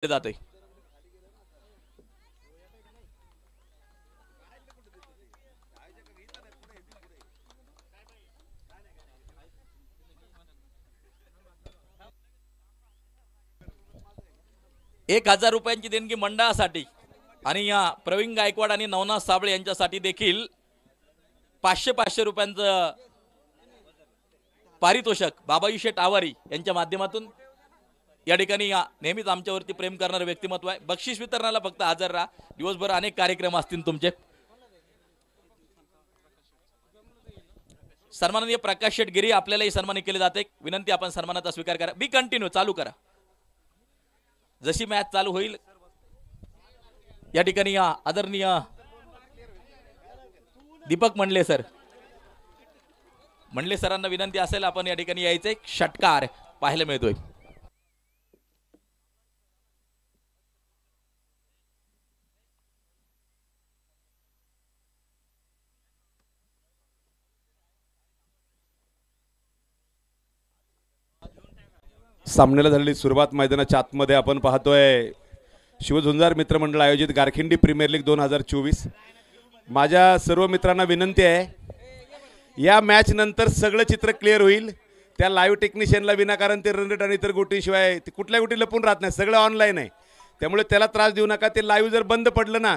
जाते। ₹1000 देणगी मंडळासाठी आणि या प्रवीण गायकवाड आणि नवनाथ साबळे यांच्यासाठी देखील 500 रुपयांचं पारितोषिक बाबाजी शेठ आवारी यांच्या माध्यमातून या ठिकाणी नेहमीच आमच्यावरती प्रेम करणारे व्यक्तिमत्व आहे। बक्षीस वितरणाला फक्त हजर राहा। दिवसभर अनेक कार्यक्रम असतील तुमचे। सन्माननीय प्रकाश शेठ गिरी आपल्यालाही सन्मानित केले जाते। विनंती आपण सन्मानाचा स्वीकार करा। बी कंटिन्यू चालू करा। जशी मॅच चालू होईल या ठिकाणी आदरणीय दीपक मंडले सरांना विनंती असेल आपण या ठिकाणी यायचे। षटकार पाहायला मिळतोय। सामन्याला झालेली सुरुवात मैदानाच्या आतमध्ये आपण पाहतोय शिवझुंजार मित्रमंडळ आयोजित गारखिंडी प्रीमियर लीग 2024। माझ्या सर्व मित्रांना विनंती आहे, या मॅच नंतर सगळं चित्र क्लिअर होईल। त्या लाईव्ह टेक्निशियनला विनाकारण ते रन रेट आणि इतर गोष्टीशिवाय कुठल्या गोष्टी लपून राहत नाही, सगळं ऑनलाईन आहे। त्यामुळे त्याला त्रास देऊ नका। ते लाईव्ह जर बंद पडलं ना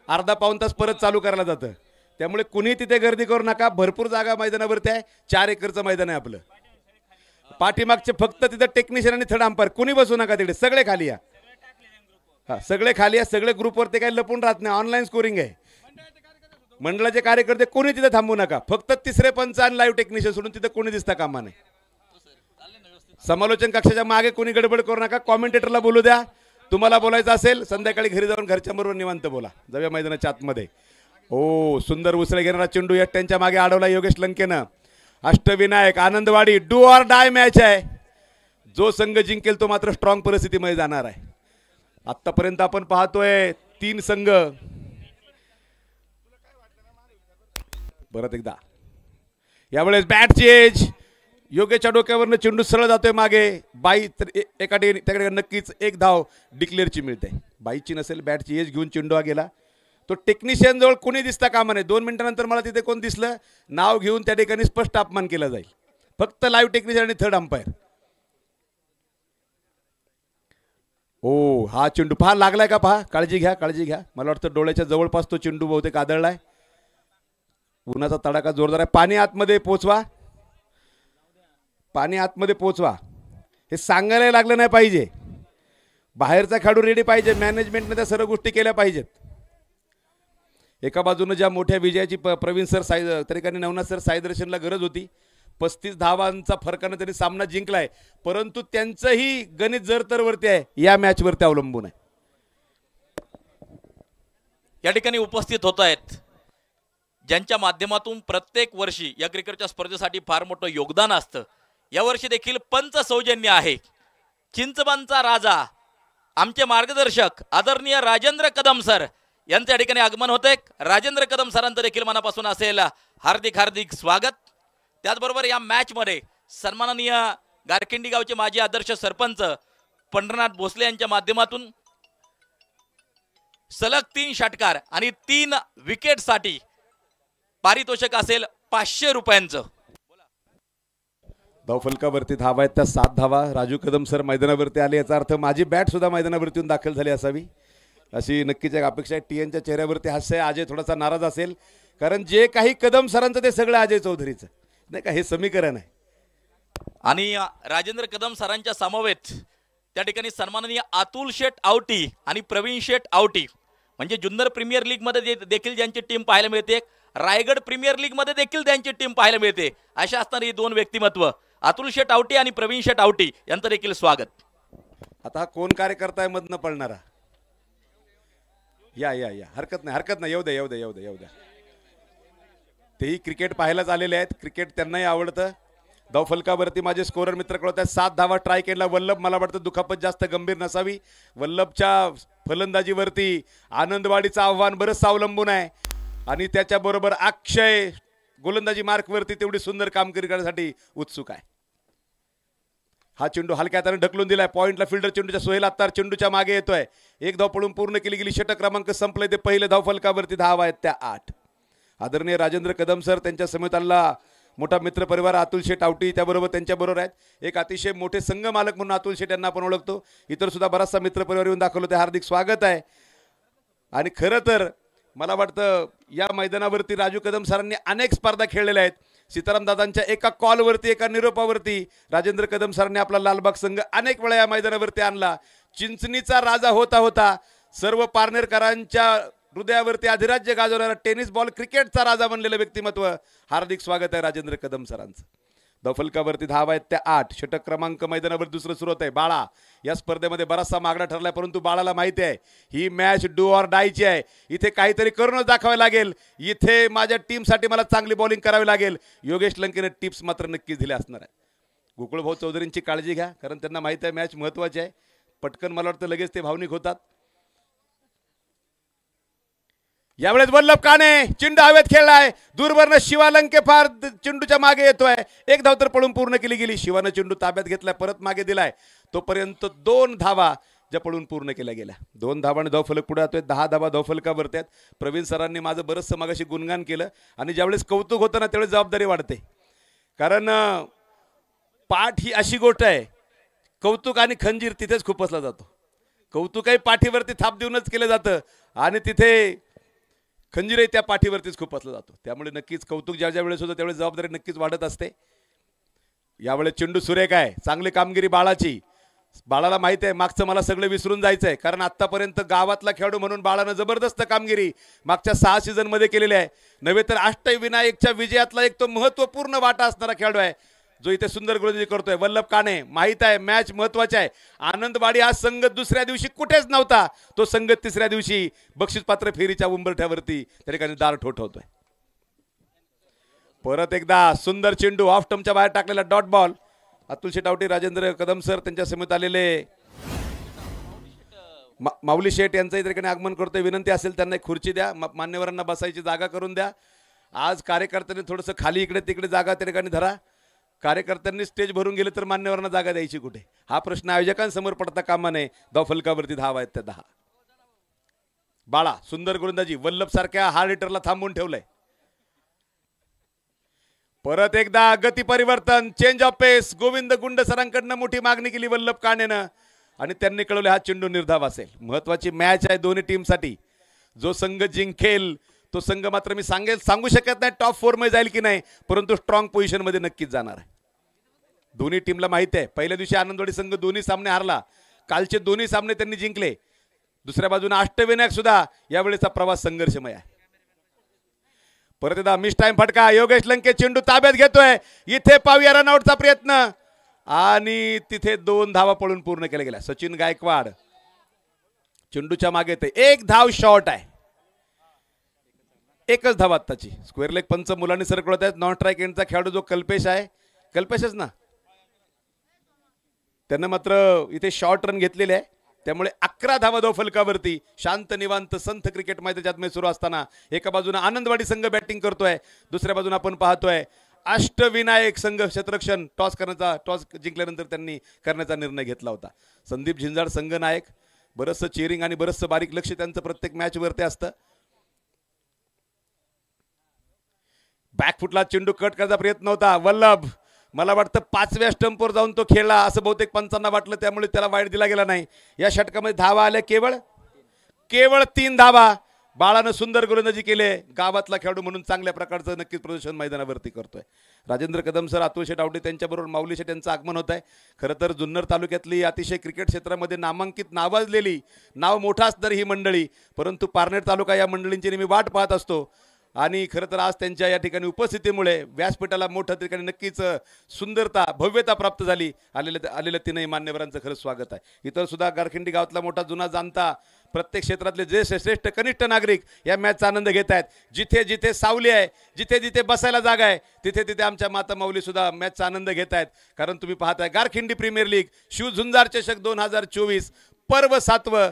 अर्धा पाऊण तास परत चालू करायला जातं। त्यामुळे कुणी तिथे गर्दी करू नका। भरपूर जागा मैदानावरती आहे। 4 एकरचं मैदान आहे आपलं। पाठीमागचे फक्त तिथे टेक्निशियन आणि थर्ड अंपायर, कुणी बसू नका तिथे, सगळे खाली या। हा सगळे खाली या। सगळे ग्रुपवरती काही लपून राहत नाही, ऑनलाईन स्कोरिंग आहे। मंडळाचे कार्यकर्ते कोणी तिथे थांबू नका। फक्त तिसरे पंच आणि लाईव्ह टेक्निशियन सोडून तिथे कोणी दिसता कामा नये। समालोचन कक्षाच्या मागे कोणी गडबड करू नका। कॉमेंटेटरला बोलू द्या। तुम्हाला बोलायचं असेल संध्याकाळी घरी जाऊन घरच्या बरोबर निवांत बोला। जाऊया मैदानाच्या आतमध्ये। ओ सुंदर उसळे घेणारा चेंडू या त्यांच्या मागे अडवला योगेश लंकेनं। Ashtavinayak Anandwadi do or die match आहे। जो संघ जिंकेल तो मात्र स्ट्रॉंग परिस्थितीमध्ये जाणार आहे। आतापर्यंत आपण पाहतोय 3 संघ। परत एकदा यावेळेस बॅट चेंज। योगेशच्या डोक्यावरनं चेंडू सरळ जातोय मागे। बाई एका त्याकडे नक्कीच 1 धाव डिक्लेअरची मिळते। बाईची नसेल, बॅटची एज घेऊन चेंडू गेला। तो टेक्निशियन जवळ कोणी दिसता कामा नये। 2 मिनिटांनंतर मला तिथे कोण दिसलं नाव घेऊन त्या ठिकाणी स्पष्ट अपमान केला जाईल। फक्त लाईव्ह टेक्निशियन आणि थर्ड अंपायर। ओ हा चेंडू पहा लागलाय का, पहा, काळजी घ्या काळजी घ्या। मला वाटतं डोळ्याच्या जवळपास तो चेंडू बहुतेक आदळलाय। उन्हाचा तडाखा जोरदार आहे। पाणी आतमध्ये पोचवा, पाणी आतमध्ये पोचवा। हे सांगायला लागलं नाही पाहिजे। बाहेरचा खेळाडू रेडी पाहिजे। मॅनेजमेंटने त्या सर्व गोष्टी केल्या पाहिजेत। एका बाजूने ज्या मोठ्या विजयाची प्रवीण सर त्या ठिकाणी नवनाथ सर साईदर्शनला गरज होती। 35 धावांचा फरकाने त्यांनी सामना जिंकलाय, परंतु त्यांचंही गणित जरतरवरती आहे, या मॅचवरती अवलंबून आहे। या ठिकाणी उपस्थित होत आहेत ज्यांच्या माध्यमातून प्रत्येक वर्षी या क्रिकेटच्या स्पर्धेसाठी फार मोठं योगदान असतं। यावर्षी देखील पंच सौजन्य आहे। चिंचबांचा राजा आमचे मार्गदर्शक आदरणीय राजेंद्र कदम सर यांच्या ठिकाणी आगमन होते। राजेंद्र कदम सरांचं देखील मनापासून असेल हार्दिक हार्दिक स्वागत। त्याचबरोबर या मॅच मध्ये सन्माननीय गारखिंडी गावचे माजी आदर्श सरपंच पंढरनाथ भोसले यांच्या माध्यमातून सलग 3 षटकार आणि 3 विकेटसाठी पारितोषिक असेल 500 रुपयांचं। धावफलकावरती धावा आहेत त्या 7 धावा। राजू कदम सर मैदानावरती आले, याचा अर्थ माझी बॅट सुद्धा मैदानावरती येऊन दाखल झाली असावी अशी नक्कीच एक अपेक्षा आहे। टीएनच्या चेहऱ्यावरती हास्य आहे। अजय थोडासा नाराज असेल, कारण जे काही कदम सरांचं ते सगळं अजय चौधरीचं नाही का, हे समीकरण आहे। आणि राजेंद्र कदम सरांच्या समवेत त्या ठिकाणी सन्माननीय अतुल शेठ आवटी आणि प्रवीण शेठ आवटी, म्हणजे जुन्नर प्रीमियर लीग मध्ये देखील ज्यांची टीम पाहायला मिळते, रायगड प्रीमियर लीग मध्ये देखील त्यांची टीम पाहायला मिळते, अशा असणारी 2 व्यक्तिमत्व अतुल शेठ आवटी आणि प्रवीण शेठ आवटी यांचं देखील स्वागत। आता हा कोण कार्यकर्ता आहे मधनं पळणारा? या या या हरकत नाही हरकत नाही, येऊ द्या येऊ द्या येऊ द्या येऊ द्या। तेही क्रिकेट पाहायलाच आलेले आहेत, क्रिकेट त्यांनाही आवडतं। धावफलकावरती माझे स्कोरर मित्र कळत आहेत। 7 धावा ट्राय केला वल्लभ। मला वाटतं दुखापत जास्त गंभीर नसावी। वल्लभच्या फलंदाजीवरती आनंदवाडीचं आव्हान बरंच अवलंबून आहे आणि त्याच्याबरोबर अक्षय गोलंदाजी मार्कवरती तेवढी सुंदर कामगिरी करण्यासाठी उत्सुक आहे। हा चेंडू हलक्या हाताने ढकलून दिलाय. पॉइंटला फिल्डर चेंडूच्या सोहेल अत्तार चेंडूच्या मागे येतोय. एक धाव पळून पूर्ण केली गेली. षटक क्रमांक संपले. ते पहिले धाव फलकावरती धावा आहेत त्या 8. आदरणीय राजेंद्र कदम सर, त्यांच्या समेताला मोठा मित्र परिवार अतुल शेठ आवटी त्याबरोबर त्यांच्याबरोबर आहेत. एक अतिशय मोठे संघ मालक म्हणून अतुल शेठ यांना आपण ओळखतो. इतर सुद्धा बराचसा मित्र परिवार येऊन दाखवलं. ते हार्दिक स्वागत आहे. आणि खरं तर मला वाटतं या मैदानावरती राजू कदम सरांनी अनेक स्पर्धा खेळलेल्या आहेत. सीताराम दादांच्या एका कॉलवरती, एका निरोपावरती राजेंद्र कदम सरांनी आपला लालबाग संघ अनेक वेळा या मैदानावरती आणला. चिंचणीचा राजा होता होता सर्व पारनेरकरांच्या हृदयावरती अधिराज्य गाजवणारा टेनिस बॉल क्रिकेटचा राजा बनलेलं व्यक्तिमत्व. हार्दिक स्वागत आहे राजेंद्र कदम सरांचं. दफलकावरती धावा आहेत त्या 8. षटक क्रमांक मैदानावर दुसरं सुरू होत आहे. बाळा या स्पर्धेमध्ये बराचसा मागणा ठरलाय, परंतु बाळाला माहिती आहे ही मॅच डू ऑर डायची आहे. इथे काहीतरी करूनच दाखवावे लागेल. इथे माझ्या टीमसाठी मला चांगली बॉलिंग करावी लागेल. योगेश लंकेने टिप्स मात्र नक्कीच दिल्या असणार आहे. गोकुळभाऊ चौधरींची काळजी घ्या, कारण त्यांना माहिती आहे मॅच महत्त्वाची आहे. पटकन मला वाटतं लगेच ते भावनिक होतात. यावेळेस वल्लभ काणे चेंडू हवेत खेळलाय. दूरवरनं शिवालंके फार चेंडूच्या मागे येतोय. एक धाव तर पळून पूर्ण केली गेली. शिवानं चेंडू ताब्यात घेतलाय, परत मागे दिलाय. तोपर्यंत 2 धावा ज्या पळून पूर्ण केल्या गेल्या. 2 धावांनी धावफलक पुढे जातोय. 10 धावा धावफलकावरती आहेत. प्रवीण सरांनी माझं बरंचसं मागाशी गुणगान केलं, आणि ज्यावेळेस कौतुक होतं ना त्यावेळेस जबाबदारी वाढते. कारण पाठ ही अशी गोष्ट आहे, कौतुक आणि खंजीर तिथेच खुपसला जातो. कौतुकही पाठीवरती थाप देऊनच केलं जातं, आणि तिथे खंजीरही त्या पाठीवरतीच खुपसला जातो. त्यामुळे नक्कीच कौतुक ज्या ज्या वेळेस होतं त्यावेळेस जबाबदारी नक्कीच वाढत असते. यावेळेस चेंडू सुरेख आहे. चांगली कामगिरी बाळाची. बाळाला माहिती आहे मागचं मला सगळं विसरून जायचं आहे, कारण आत्तापर्यंत गावातला खेळाडू म्हणून बाळानं जबरदस्त कामगिरी मागच्या 6 सीझनमध्ये केलेली आहे. नव्हे तर अष्टविनायकच्या विजयातला एक तो महत्त्वपूर्ण वाटा असणारा खेळाडू आहे, जो इथे सुंदर गोलंदाजी करतोय. वल्लभ काणे माहित आहे मॅच महत्वाची आहे. आनंदवाडी हा संघ दुसऱ्या दिवशी कुठेच नव्हता. तो संघ तिसऱ्या दिवशी बक्षीसपात्र फेरीच्या उंबरठ्यावरती त्या ठिकाणी दार ठोठवतोय. परत एकदा सुंदर चेंडू ऑफ स्टंपच्या बाहेर टाकलेला dot ball. Atul Shetawati, Rajendra Kadam sir त्यांच्या समेत आलेले माऊली शेठ यांचं इथे ठिकाणी आगमन करतोय. विनंती असेल त्यांना एक खुर्ची द्या, मान्यवरांना बसायची जागा करून द्या. आज कार्यकर्त्यांनी थोडंसं खाली इकडे तिकडे जागा त्या ठिकाणी धरा. कार्यकर्त्यांनी स्टेज भरून गेले तर मान्यवरांना जागा द्यायची कुठे, हा प्रश्न आयोजकांसमोर पडता कामा नये. धावफलकावरती धावा आहेत त्या 10. बाळा सुंदर गोलंदाजी. वल्लभ सारख्या हार्ड हिटरला थांबवून ठेवलंय. परत एकदा गती परिवर्तन, चेंज ऑफ पेस. गोविंद गुंड सरांकडनं मोठी मागणी केली वल्लभ काणेनं, आणि त्यांनी कळवले हा चेंडू निर्धाव असेल. महत्वाची मॅच आहे दोन्ही टीमसाठी. जो संघ जिंकेल तो संघ मात्र मी सांगू शकत नाही टॉप 4 मध्ये जाईल की नाही, परंतु स्ट्रॉंग पोझिशन मध्ये नक्कीच जाणार आहे. दोन्ही टीमला माहिती आहे. पहिल्या दिवशी आनंदवाडी संघ दोन्ही सामने हारला. कालचे दोन्ही सामने त्यांनी जिंकले. दुसऱ्या बाजूने अष्टविनायक सुद्धा यावेळेचा प्रवास संघर्षमय आहे. परत एकदा मिस टाइम फटका. योगेश लंके चेंडू ताब्यात घेतोय. इथे पावूया रनआउटचा प्रयत्न, आणि तिथे 2 धावा पळून पूर्ण केल्या गेल्या. सचिन गायकवाड चेंडूच्या मागे येते. 1 धाव शॉर्ट आहे. 1च धाव आत्ताची. स्क्वेअर लेग पंच मुलांनी सरकवत आहेत. नॉन स्ट्राईक एंडचा खेळाडू जो कल्पेश आहे, कल्पेशच ना, त्यानं मात्र इथे शॉर्ट रन घेतलेले आहे. त्यामुळे 11 धावा धावफलकावरती. शांत निवांत संथ क्रिकेट मैदानात मॅच सुरू असताना एका बाजूने आनंदवाडी संघ बॅटिंग करतोय, दुसऱ्या बाजूने आपण पाहतोय अष्टविनायक संघ क्षेत्ररक्षण. टॉस जिंकल्यानंतर त्यांनी करण्याचा निर्णय घेतला होता. संदीप झिंजाड संघ नायक. बरंचसं चेअरिंग आणि बरंचसं बारीक लक्ष त्यांचं प्रत्येक मॅच वरती असतं. बॅकफुटला चेंडू कट करायचा प्रयत्न होता. वल्लभ मला वाटतं 5व्या स्टंपवर जाऊन तो खेळला असं बहुतेक पंचांना वाटलं, त्यामुळे त्याला वाईट दिला गेला नाही. या षटकामध्ये धावा आल्या केवळ 3 धावा. बाळानं सुंदर गोलंदाजी केले. गावातला खेळाडू म्हणून चांगल्या प्रकारचं नक्कीच प्रदर्शन मैदानावरती करतोय. राजेंद्र कदम सर, अतुल शेठ आवटे त्यांच्याबरोबर माऊली शेठ यांचं आगमन होत आहे. खरं तर जुन्नर तालुक्यातली अतिशय क्रिकेट क्षेत्रामध्ये नामांकित नावाजलेली, नाव मोठा असणारी ही मंडळी, परंतु पारनेर तालुका या मंडळींची नेहमी वाट पाहत असतो. आणि खरं तर आज त्यांच्या या ठिकाणी उपस्थितीमुळे व्यासपीठाला मोठ्या ठिकाणी नक्कीच सुंदरता, भव्यता प्राप्त झाली. आलेल्या 3 मान्यवरांचं खरंच स्वागत आहे. इतर सुद्धा गारखिंडी गावातला मोठा जुना जाणता, प्रत्येक क्षेत्रातले जे श्रेष्ठ कनिष्ठ नागरिक या मॅचचा आनंद घेत आहेत. जिथे जिथे सावली आहे, जिथे जिथे बसायला जागा आहे, तिथे तिथे आमच्या माता माऊली सुद्धा मॅचचा आनंद घेत आहेत. कारण तुम्ही पाहताय गारखिंडी प्रीमियर लीग शिव झुंजार चषक 2024 पर्व 7व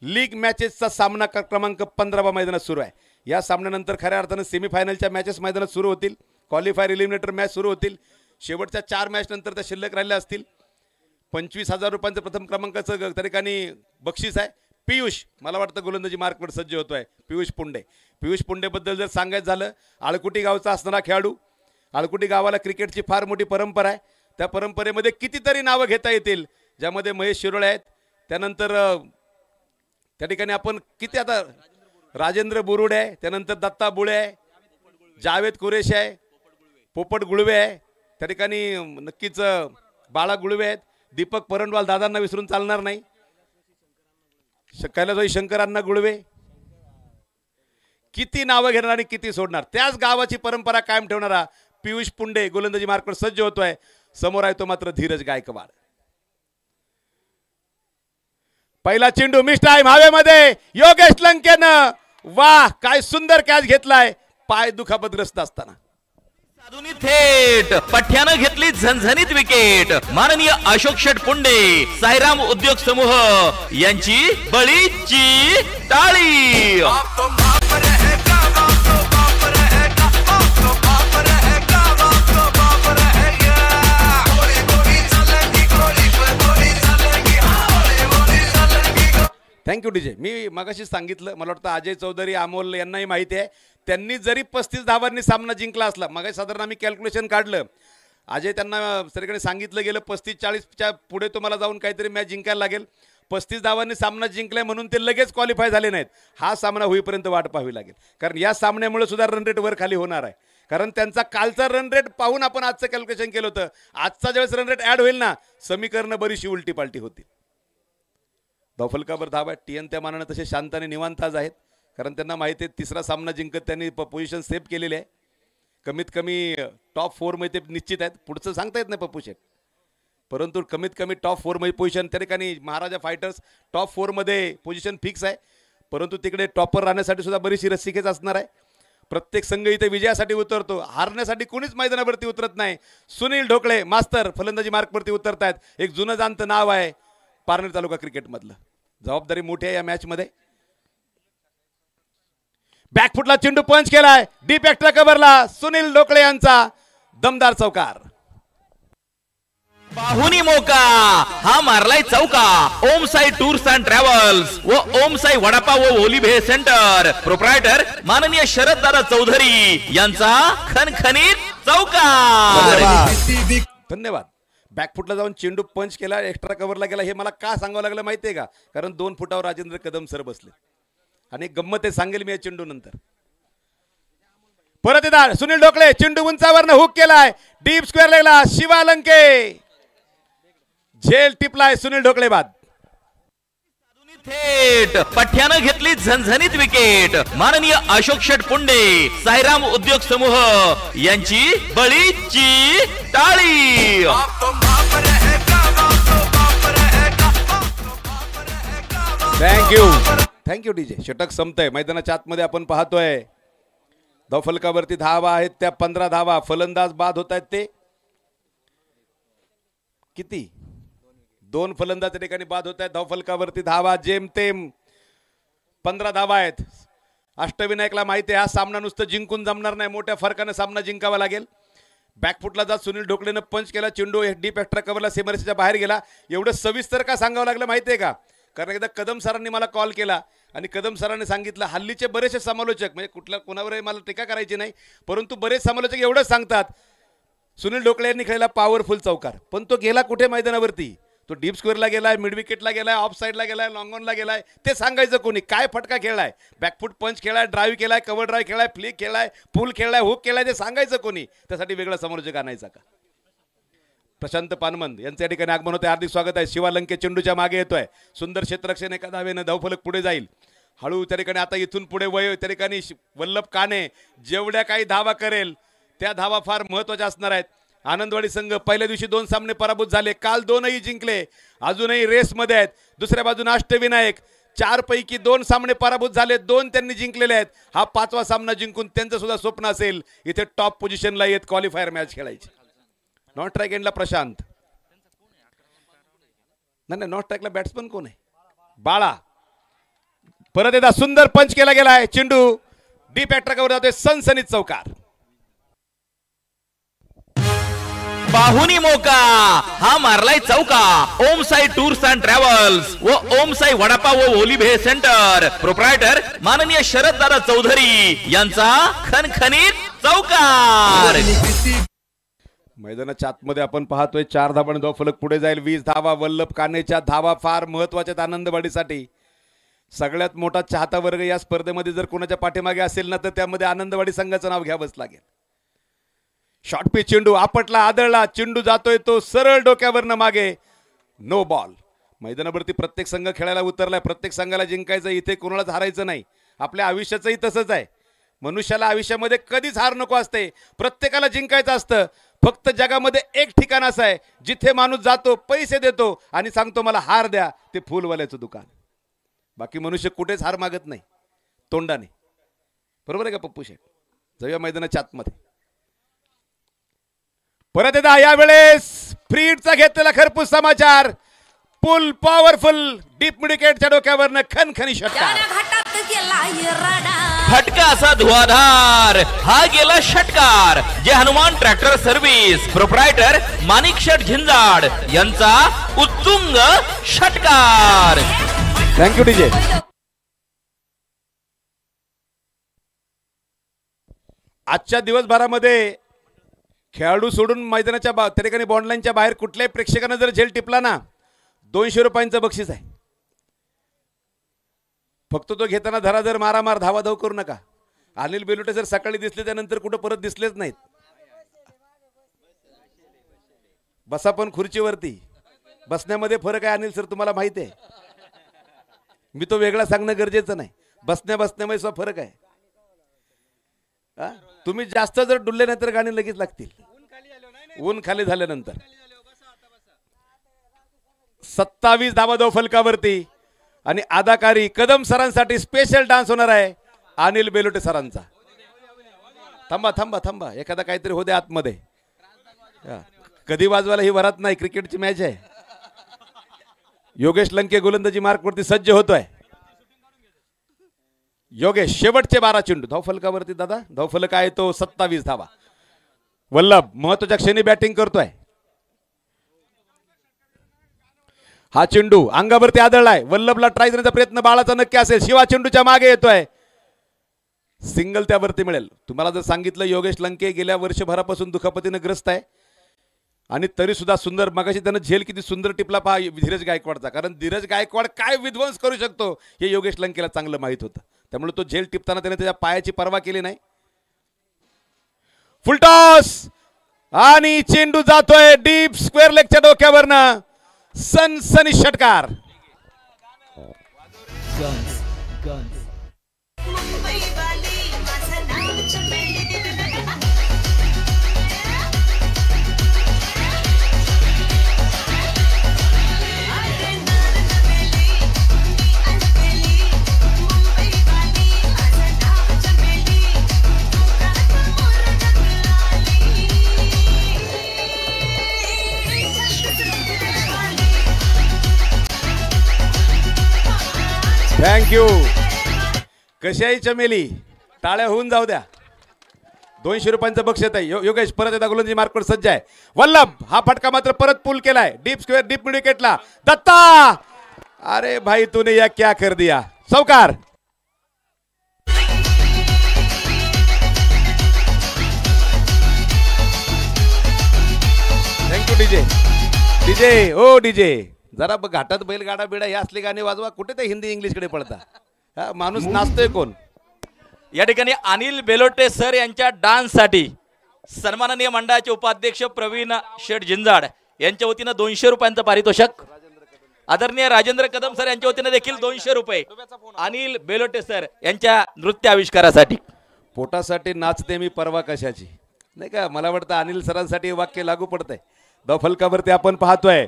लीग मॅचेसचा सामना क्रमांक 15 मैदानात सुरू आहे. या सामन्यानंतर खऱ्या अर्थानं सेमीफायनलच्या मॅचेस मैदानात सुरू होतील. क्वालिफायर इलिमिनेटर मॅच सुरू होतील. शेवटच्या 4 मॅच नंतर त्या शिल्लक राहिल्या असतील. 25,000 रुपयांचं प्रथम क्रमांकाचं त्या ठिकाणी बक्षीस आहे. पियुष मला वाटतं गोलंदाजी मार्कवर सज्ज होतोय. पियुष पुंडेबद्दल जर सांगायचं झालं, आळकुटी गावचा असणारा खेळाडू. आळकुटी गावाला क्रिकेटची फार मोठी परंपरा आहे. त्या परंपरेमध्ये कितीतरी नावं घेता येतील, ज्यामध्ये महेश शिरोळे आहेत. त्यानंतर त्या ठिकाणी आपण किती आता राजेंद्र बोरुडे आहे, त्यानंतर दत्ता बुळे आहे, जावेद कुरेशी आहे, पोपट गुळवे आहे, त्या ठिकाणी नक्कीच बाळा गुळवे आहेत, दीपक परंडवाल दादांना विसरून चालणार नाही, कैलासवाई शंकरांना गुळवे. किती नावं घेणार आणि किती सोडणार. त्याच गावाची परंपरा कायम ठेवणारा पियुष पुंडे गोलंदाजी मार्कवर सज्ज होतोय. समोर आहे तो मात्र धीरज गायकवाड. पहिला चेंडू मिस टाइम हवेमध्ये. योगेश लंकेनं वाह काय सुंदर कॅच घेतलाय पाय दुखापतग्रस्त असताना. साधुनी थेट पठ्यानं घेतली झणझणीत विकेट. माननीय अशोक शेठ पुंडे साईराम उद्योग समूह यांची बळीची टाळी. Thank you DJ. मी मगाशी सांगितलं, मला वाटतं अजय चौधरी अमोल यांनाही माहिती आहे, त्यांनी जरी 35 धावांनी सामना जिंकला असला, मगाशी साधारण आम्ही कॅल्क्युलेशन काढलं, अजय त्यांना सगळीकडे सांगितलं गेलं 35-40च्या पुढे तुम्हाला जाऊन काहीतरी मॅच जिंकायला लागेल. 35 धावांनी सामना जिंकलाय म्हणून ते लगेच क्वालिफाय झाले नाहीत. हा सामना होईपर्यंत वाट पाहावी लागेल, कारण या सामन्यामुळे सुद्धा रन रेट वर खाली होणार आहे. कारण त्यांचा कालचा रन रेट पाहून आपण आजचं कॅल्क्युलेशन केलं होतं. आजचा ज्यावेळेस रन रेट ॲड होईल ना, समीकरणं बरीचशी उलटी पालटी होतील. धावफलकावर धावा टीएन त्या मानाने तसे शांत आणि निवांत आज आहेत, कारण त्यांना माहिती आहे तिसरा सामना जिंकत त्यांनी पोझिशन सेव्ह केलेली आहे. कमीत कमी टॉप 4 मध्ये ते निश्चित आहेत. पुढचं सांगता येत नाही पप्पू शेठ, परंतु कमीत कमी टॉप 4 मध्ये पोझिशन त्या ठिकाणी महाराजा फायटर्स टॉप 4 मध्ये पोझिशन फिक्स आहे. परंतु तिकडे टॉपर राहण्यासाठी सुद्धा बरीचशी रस्सीखेच असणार आहे. प्रत्येक संघ इथे विजयासाठी उतरतो, हारण्यासाठी कोणीच मैदानावरती उतरत नाही. सुनील ढोकळे मास्तर फलंदाजी मार्कवरती उतरत आहेत. एक जुनं जाणतं नाव आहे पारनेर तालुका क्रिकेटमधलं. जबाबदारी मोठी आहे या मॅच मध्ये. बॅकफुटला चेंडू पंच केलाय, डीप एक्स्ट्रा कव्हरला सुनील ढोकळे यांचा दमदार चौकार. पाहुनी मोका हा मारलाय चौका. ओम साई टूर्स अँड ट्रॅव्हल्स व ओम साई वडापाव व ओली भेळ सेंटर प्रोप्रायटर माननीय शरद दादा चौधरी यांचा खणखणीत चौकार. धन्यवाद. बॅकफुटला जाऊन चेंडू पंच केला, एक्स्ट्रा कव्हरला गेला. हे मला का सांगावं लागलं माहिती आहे का, कारण 2 फुटावर राजेंद्र कदम सर बसले आणि गंमत आहे सांगेल मी या चेंडू नंतर. परत येतात सुनील ढोकळे, चेंडू उंचावरनं हुक केलाय, डीप स्क्वेअर लागला. शिवा लंके झेल टिपलाय, सुनील ढोकळे बाद. थेट पठ्यानं घेतली झणझणीत विकेट. माननीय अशोक शेठ पुंडे साईराम उद्योग समूह यांची बळीची टाळी. Thank you DJ. षटक संपतंय. मैदानाच्या आतमध्ये आपण पाहतोय धावफलकावरती धावा आहेत त्या 15 धावा. फलंदाज बाद होत आहेत ते किती 2 फलंदाज त्या ठिकाणी बाद होत आहेत. धावफलकावरती धावा जेमतेम 15 धावा आहेत. अष्टविनायकला माहिती आहे हा सामना नुसतं जिंकून जमणार नाही, मोठ्या फरकाने सामना जिंकावा लागेल. बॅकफुटला जात सुनील ढोकळेनं पंच केला, चेंडू डीप एक्स्ट्रा कव्हरला सीमारेषेच्या बाहेर गेला. एवढं सविस्तर का सांगावं लागलं माहिती आहे का, कारण एकदा कदम सरांनी मला कॉल केला आणि कदम सरांनी सांगितलं हल्लीचे बरेचसे समालोचक, म्हणजे कुठल्या कोणावरही मला टीका करायची नाही, परंतु बरेच समालोचक एवढंच सांगतात सुनील ढोकळे यांनी खेळला पॉवरफुल चौकार. पण तो गेला कुठे मैदानावरती, तो डीप स्क्वेअरला गेलाय, मिड विकेटला गेलाय, ऑफ साईडला गेलाय, लॉंग ऑनला गेलाय, ते सांगायचं कोणी. काय फटका खेळलाय, बॅकफुट पंच खेळाय, ड्राईव्ह केलाय, कव्हर ड्राईव्ह खेळाय, फ्लिक खेळाय, फुल खेळलाय, हुक केलाय, ते सांगायचं कोणी. त्यासाठी वेगळा समालोचक आणायचा का. प्रशांत पानमंद यांच्या ठिकाणी आगमन होते, हार्दिक स्वागत आहे. शिवा लंके चेंडूच्या मागे येतोय, सुंदर क्षेत्ररक्षण एका धावेनं धावफलक पुढे जाईल हळू. त्या ठिकाणी आता इथून पुढे वय त्या ठिकाणी वल्लभ काने जेवढ्या काही धावा करेल त्या धावा फार महत्त्वाच्या असणार आहेत. आनंदवाडी संघ पहिल्या दिवशी 2 सामने पराभूत झाले, काल 2ही जिंकले, अजूनही रेसमध्ये आहेत. दुसऱ्या बाजूने अष्टविनायक 4 पैकी 2 सामने पराभूत झाले, 2 त्यांनी जिंकलेले आहेत. हा 5वा सामना जिंकून त्यांचं सुद्धा स्वप्न असेल इथे टॉप पोझिशनला येत क्वालिफायर मॅच खेळायची. नॉन स्ट्राईक एंडला प्रशांत, नाही नॉन स्ट्राईकला बॅट्समन कोण आहे, बाळा. परत एकदा सुंदर पंच केला गेलाय, चेंडू डीप एक्स्ट्रा कव्हर जातोय, सनसनीत चौकार. पाहुनी मोका हा मारलाय चौका. ओम साई टूर्स अँड ट्रॅव्हल्स व ओम साई वडापाव व ओलिभे सेंटर प्रोप्रायटर माननीय शरद दादा चौधरी यांचा खणखणीत चौकार. मैदानाच्या आतमध्ये आपण पाहतोय 4 धावांनी धावफलक पुढे जाईल. 20 धावा. वल्लभ कान्हेच्या धावा फार महत्वाच्या आनंदवाडीसाठी. सगळ्यात मोठा चाहता वर्ग या स्पर्धेमध्ये जर कोणाच्या पाठीमागे असेल ना तर त्यामध्ये आनंदवाडी संघाचं नाव घ्यावंच लागेल. शॉर्ट पिच चेंडू आपटला, आदळला, चेंडू जातोय तो सरळ डोक्यावरनं मागे, नो बॉल. मैदानावरती प्रत्येक संघ खेळायला उतरलाय. प्रत्येक संघाला जिंकायचं, इथे कोणालाच हारायचं नाही. आपल्या आयुष्याचंही तसंच आहे. मनुष्याला आयुष्यामध्ये कधीच हार नको असते, प्रत्येकाला जिंकायचं असतं. फक्त जगामध्ये एक ठिकाण असं आहे जिथे माणूस जातो, पैसे देतो आणि सांगतो मला हार द्या, ते फुलवाल्याचं दुकान. बाकी मनुष्य कुठेच हार मागत नाही तोंडाने. बरोबर आहे का पप्पू शेठ? जाऊया मैदानाच्या आतमध्ये. परत एकदा यावेळेस फ्रीडचा घेतलेला खरपूस समाचार. पुल पॉवरफुल डीप मिडकेटच्या डोक्यावरनं खणखणी षटकार. फटका असा धुवाधार हा गेला षटकार. जे हनुमान ट्रॅक्टर सर्व्हिस प्रोप्रायटर माणिक शेठ झिंजाड यांचा उत्तुंग षटकार. Thank you DJ. आजच्या दिवसभरामध्ये खेळाडू सोडून मैदानाच्या त्या ठिकाणी बॉन्डलाईनच्या बाहेर कुठल्याही प्रेक्षकांना जर झेल टिपला ना 200 रुपयांचं बक्षीस आहे. फक्त तो घेताना धराधर मारामार धावाधाव करू नका. अनिल बेलुटे सर सकाळी दिसले त्यानंतर कुठं परत दिसलेच नाहीत. बसा पण खुर्चीवरती. बसण्यामध्ये फरक आहे अनिल सर, तुम्हाला माहिती आहे. मी तो वेगळा सांगणं गरजेचं नाही. बसण्यामध्ये सुद्धा फरक आहे. तुम्ही जास्त जर डुलले नाही तर गाणी लगेच लागतील. ऊन खाली झाल्यानंतर 27 धावा धाव फलकावरती आणि अदाकारी कदम सरांसाठी स्पेशल डान्स होणार आहे अनिल बेलुटे सरांचा. थांबा थांबा थांबा, एखादा काहीतरी होते आतमध्ये. कधी वाजवायला ही वरात नाही, क्रिकेटची मॅच आहे. योगेश लंके गोलंदाजी मार्कवरती सज्ज होतोय. योगेश शेवटचे 12 चेंडू धावफलकावरती. दादा धावफलक आहे तो 27 धावा. वल्लभ महत्वाच्या क्षणी बॅटिंग करतोय. हा चेंडू अंगावरती आदळलाय. वल्लभला ट्राय करण्याचा प्रयत्न बाळाचा नक्की असेल. शिवा चेंडूच्या मागे येतोय. सिंगल त्यावरती मिळेल. तुम्हाला जर सांगितलं योगेश लंके गेल्या वर्षभरापासून दुखापतीने ग्रस्त आहे आणि तरी सुद्धा सुंदर मगाशी त्यानं झेल किती सुंदर टिपला पहा धीरज गायकवाडचा. कारण धीरज गायकवाड काय विध्वंस करू शकतो हे योगेश लंकेला चांगलं माहित होतं. त्यामुळे तो झेल टिपताना त्याने त्याच्या पायाची पर्वा केली नाही. फुलटॉस आणि चेंडू जातोय डीप स्क्वेअर लेगच्या डोक्यावरनं. सनसनी षटकार. थँक्यू. कशाही चमेली, टाळ्या होऊन जाऊ द्या. 200 रुपयांचं बक्षीस आहे. योगेश परत एकदा गोलंदाजी मार्कवर सज्ज आहे. वल्लभ हा फटका मात्र परत पूल केलाय डीप स्क्वेअर डीप मिड विकेटला. दत्ता, अरे भाई तूने या क्या कर दिया. चौकार. Thank you DJ. DJ oh DJ जरा घाटात बैलगाडा बिडा हे असले गाणे वाजवा. कुठे ते हिंदी इंग्लिश कडे पडता. माणूस नाचतोय कोण. या ठिकाणी अनिल बेलोटे सर यांच्या डान्स साठी सन्माननीय मंडळाचे उपाध्यक्ष प्रवीण शेठ झिंजाड यांच्या वतीनं 200 रुपयांचं पारितोषिक. आदरणीय राजेंद्र कदम सर यांच्या वतीनं देखील 200 रुपये अनिल बेलोटे सर यांच्या नृत्य आविष्कारासाठी. पोटासाठी नाचते मी परवा कशाची नाही का. मला वाटतं अनिल सरांसाठी वाक्य लागू पडतंय. फलकावरती आपण पाहतोय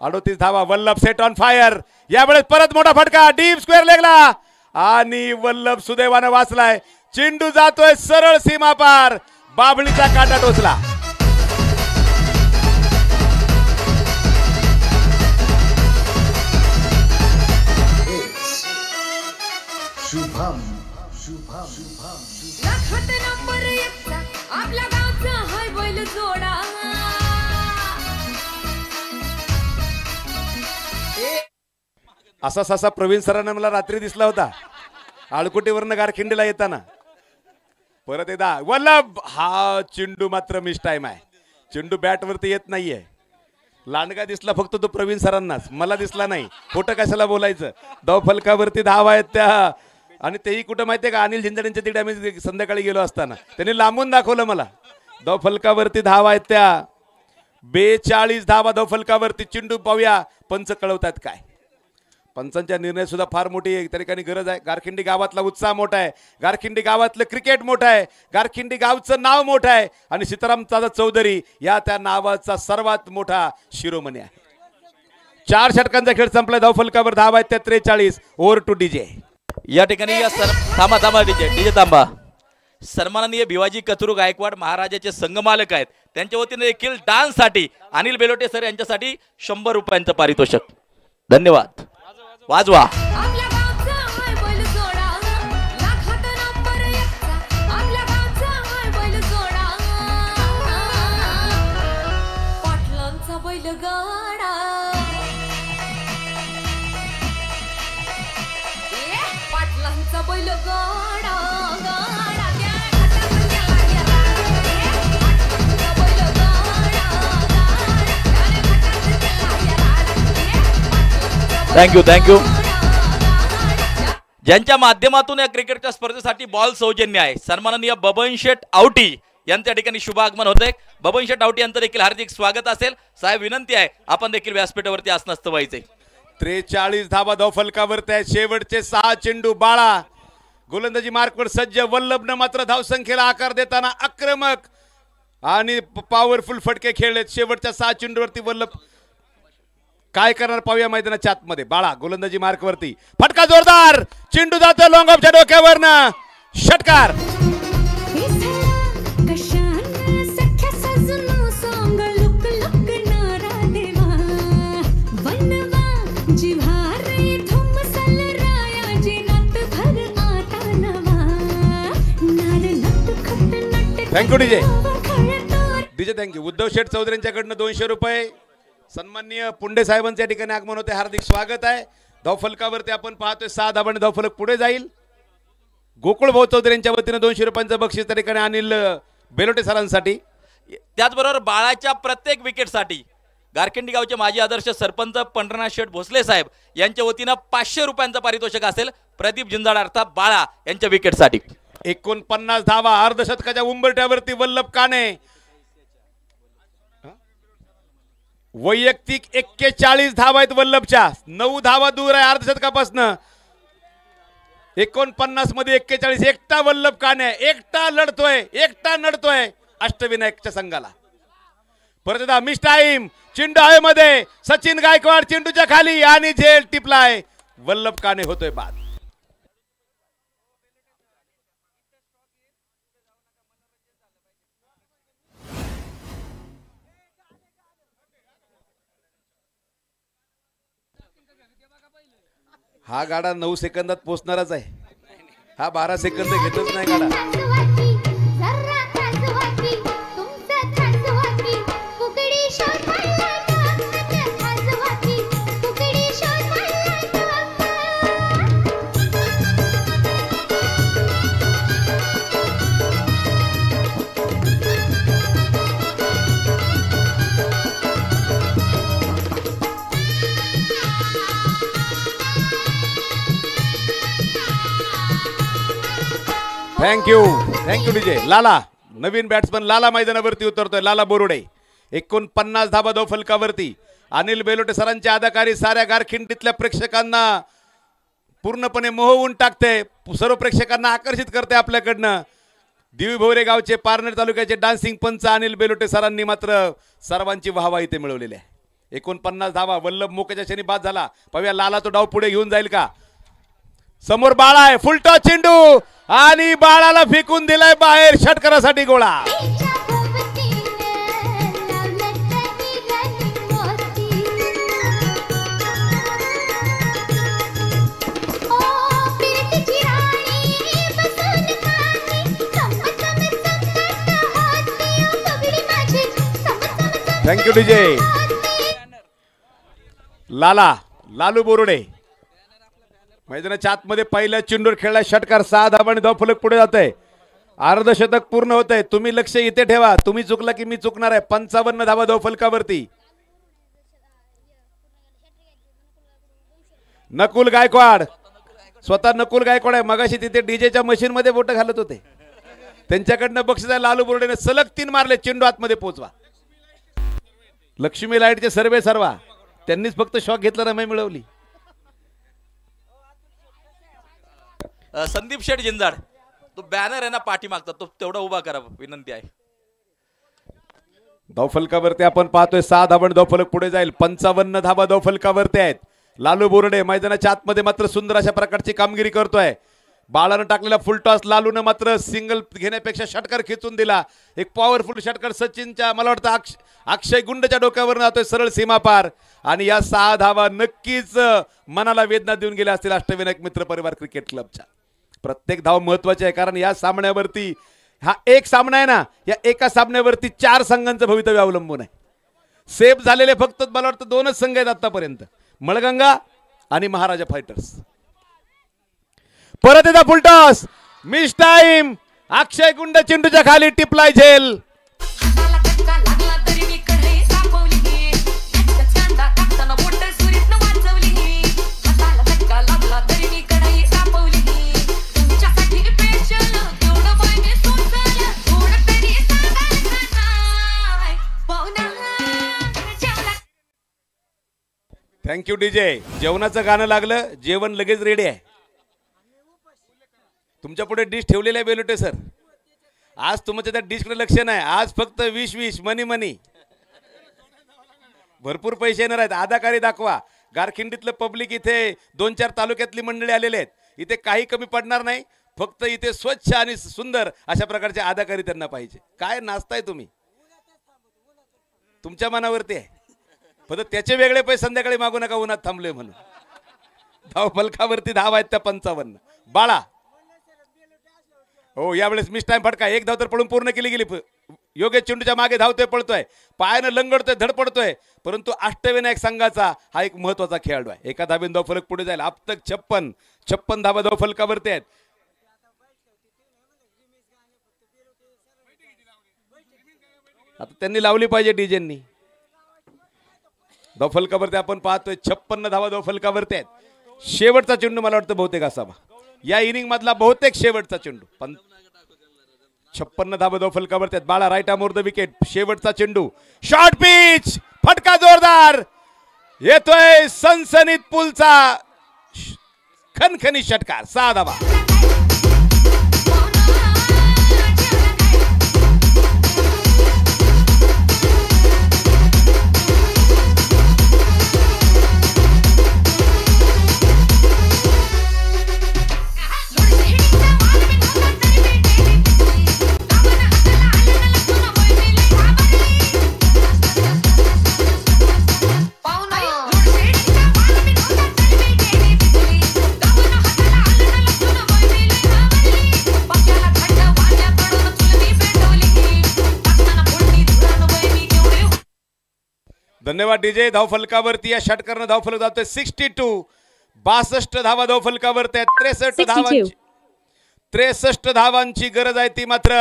38 धावा. Vallabh set on fire. यावेळेस परत मोठा फटका डीप स्क्वेअर लेगला आणि वल्लभ सुदैवानं वाचलाय. चेंडू जातोय सरळ सीमा पार. बाभळीचा काटा टोचला. शुभम शुभम शुभम आपल्या गावचा हाय बैल जोडा. असा ससा प्रवीण सरांना मला रात्री दिसला होता आळकुटीवरनं गारखिंडीला येताना. परत एकदा वल्लभ, हा चेंडू मात्र मिस टाइम आहे. चेंडू बॅट वरती येत नाहीये. लांडगा दिसला फक्त तो प्रवीण सरांनाच, मला दिसला नाही. खोटं कशाला बोलायचं. धाव फलकावरती धावा आहेत त्या, आणि तेही कुठं माहितीये का, अनिल झिंजड्यांच्या तिकडे आम्ही संध्याकाळी गेलो असताना त्यांनी लांबून दाखवलं मला. धाव फलकावरती धावा आहेत त्या 42 धावा धाव फलकावरती. चेंडू पाहूया पंच कळवतात काय. पंचांच्या निर्णय सुद्धा फार मोठी आहे त्या ठिकाणी गरज आहे. गारखिंडी गावातला उत्साह मोठा आहे. गारखिंडी गावातलं क्रिकेट मोठं आहे. गारखिंडी गावचं नाव मोठं आहे आणि सीताराम दादा चौधरी या त्या नावाचा सर्वात मोठा शिरोमणी आहे. 4 षटकांचा खेळ संपला. धाव फलकावर धावा आहेत त्या 43. Over two DJ. या ठिकाणी या थांबा डीजे थांबा. सन्माननीय भिवाजी कचरू गायकवाड महाराजाचे संघमालक आहेत, त्यांच्या वतीने देखील डान्ससाठी अनिल बेलोटे सर यांच्यासाठी 100 रुपयांचं पारितोषिक. धन्यवाद. वाजवा. थँक्यू. ज्यांच्या माध्यमातून या क्रिकेटच्या स्पर्धेसाठी बॉल सौजन्य आहे, सन्माननीय बबन शेठ आवटी यांच्या ठिकाणी शुभ आगमन होते. बबन शेठ आवटी यांचं देखील हार्दिक स्वागत असेल. साहेब विनंती आहे आपण देखील व्यासपीठावरती आसनस्थ व्हायचे. 43 धावा धाव फलकावरती आहे. शेवटचे 6 चेंडू बाळा गोलंदाजी मार्कवर सज्ज. वल्लभनं मात्र धावसंख्येला आकार देताना आक्रमक आणि पॉवरफुल फटके खेळलेत. शेवटच्या 6 चेंडूवरती वल्लभ काय करणार पाहूया मैदानाच्या आतमध्ये. बाळा गोलंदाजी मार्कवरती फटका जोरदार. चेंडू जातो लॉंग ऑफच्या डोक्यावरनं. षटकार. Thank you DJ. DJ thank you. Uddhav Sheth Chaudhari यांच्याकडनं 200 रुपये. सन्माननीय पुंडे साहेबांच्या ठिकाणी आगमन होते. हार्दिक स्वागत आहे. धाव फलकावरती आपण पाहतोय 6 धावांनी धाव फलक पुढे जाईल. गोकुळ भाऊ चौधरी यांच्या वतीने 200 रुपयांचं बक्षीस त्या ठिकाणी अनिल बेलोटे सरांसाठी. त्याचबरोबर बाळाच्या प्रत्येक विकेटसाठी गारखिंडी गावचे माजी आदर्श सरपंच पंढरनाथ शेठ भोसले साहेब यांच्या वतीनं 500 रुपयांचं पारितोषिक असेल. प्रदीप जिंजाड अर्थात बाळा यांच्या विकेटसाठी. 49 धावा अर्धशतकाच्या उंबरठ्यावरती वल्लभ काने. वैयक्तिक 41 धावा आहेत वल्लभच्या. 9 धावा दूर आहे अर्धशतकापासून. 49 मध्ये 41. एकटा वल्लभ काने एकटा नडतोय अष्टविनायकच्या संघाला. परत एकदा मिस टाइम. चेंडू हवेमध्ये. सचिन गायकवाड चेंडूच्या खाली आणि झेल टिपलाय. वल्लभ काने होतोय बाद. हा गाडा 9 सेकंदात पोहोचणारच आहे. हा 12 सेकंद घेतच नाही गाडा. Thank you DJ. लाला नवीन बॅट्समन लाला मैदानावरती उतरतोय. लाला बोरुडे. 49 धाबा धाव फलकावरती. अनिल बेलोटे सरांच्या अदाकारी साऱ्या गारखिंडीतल्या प्रेक्षकांना पूर्णपणे मोहवून टाकते. सर्व प्रेक्षकांना आकर्षित करते आपल्याकडनं. दिवी भोवरे गावचे पारनेर तालुक्याचे डान्सिंग पंच अनिल बेलोटे सरांनी मात्र सर्वांची वाहवा इथे मिळवलेली आहे. 49 धावा. वल्लभ मोक्याच्या क्षणी बाद झाला. पाहूया लाला तो डाव पुढे घेऊन जाईल का. समोर बाळा आहे. फुलटॉस चेंडू आणि बाळाला फेकून दिलाय बाहेर. षटकारासाठी गोळा. Thank you DJ. लालू बोरुडे मैदानाच्या आतमध्ये पहिल्या चेंडूवर खेळला षटकार 6 धावांनी धाव फलक पुढे जात आहे. अर्धशतक पूर्ण होत आहे. तुम्ही लक्ष इथे ठेवा. तुम्ही चुकला की मी चुकणार आहे. 55 धावा धाव फलकावरती. नकुल गायकवाड, स्वतः नकुल गायकवाड आहे. मगाशी तिथे डीजेच्या मशीन मध्ये बोट घालत होते. त्यांच्याकडनं बक्षीस आहे. लालू बोर्डेने सलग 3 मारले. चेंडू आतमध्ये पोहोचवा. लक्ष्मी लाईटचे सर्वे सर्वा त्यांनीच फक्त शॉक घेतला रमाई मिळवली. संदीप शेठ जिंजाड, तो बॅनर आहे ना पाठीमागचा, तो तेवढा उभा करा विनंती आहे. धावफलकावरती आपण पाहतोय 6 धावण धावफलक पुढे जाईल. 55 धावा धावफलकावरती आहेत. लालू बोर्डे मैदानाच्या आतमध्ये मात्र सुंदर अशा प्रकारची कामगिरी करतोय. बाळानं टाकलेला फुल टॉस लालूने मात्र सिंगल घेण्यापेक्षा षटकार खिचून दिला. एक पॉवरफुल षटकार सचिनच्या, मला वाटतं अक्षय गुंडच्या डोक्यावर जातोय सरळ सीमा पार. आणि या 6 धावा नक्कीच मनाला वेदना देऊन गेल्या असतील अष्टविनायक मित्र परिवार क्रिकेट क्लबच्या. प्रत्येक धाव महत्वाची आहे, कारण या सामन्यावरती, हा एक सामना आहे ना, या एका सामन्यावरती 4 संघांचं भवितव्य अवलंबून आहे. सेफ झालेले फक्त मला वाटतं 2च संघ आहेत आतापर्यंत, मळगंगा आणि महाराजा फायटर्स. परत एकदा फुलटॉस, मिस टाइम. अक्षय गुंड चेंडूच्या खाली टिपलाय झेल. Thank you DJ. जेवणाचं गाणं लागलं, जेवण लगेच रेडी आहे. तुमच्या पुढे डिश ठेवलेली आहे बेलोटे सर. आज तुमच्या त्या डिशकडे लक्ष नाही. आज फक्त विश मनी मनी. भरपूर पैसे येणार आहेत. अदाकारी दाखवा. गारखिंडीतलं पब्लिक इथे 2-4 तालुक्यातली मंडळी आलेले आहेत. इथे काही कमी पडणार नाही. फक्त इथे स्वच्छ आणि सुंदर अशा प्रकारचे अदाकारी त्यांना पाहिजे. काय नाचताय तुम्ही, तुमच्या मनावरती आहे. फक्त त्याचे वेगळे पैसे संध्याकाळी मागू नका उन्हात थांबलोय म्हणून. धाव फलकावरती धाव आहेत त्या 55. बाळा, हो यावेळेस मिस टाइम फटका. 1 धाव तर पडून पूर्ण केली गेली. योगेश चेंडूच्या मागे धावतोय, पळतोय, पायानं लंगडतोय, धडपडतोय. परंतु अष्टविनायक संघाचा हा एक महत्वाचा खेळाडू आहे. एका धावेन धाव फलक पुढे जाईल. अब तक 56 धावा धाव फलकावरती आहेत. आता त्यांनी लावली पाहिजे डीजेंनी. धाव फलकावरती आपण पाहतोय 56 धावा धाव फलकावरती आहेत. शेवटचा चेंडू मला वाटतं बहुतेक असावा या इनिंग मधला, बहुतेक शेवटचा चेंडू. 56 धावा धाव फलकावरती आहेत. बाळा right arm over the wicket. शेवटचा चेंडू, शॉर्ट पिच, फटका जोरदार येतोय. सनसनीत पुलचा खनखनी षटकार. 6 धावा. धन्यवाद डीजे. धाव फलकावरती या षटकारानं धाव फलक जातोय 62. 62 धावा धाव फलकावरती आहेत. 63 धावांची गरज आहे. ती मात्र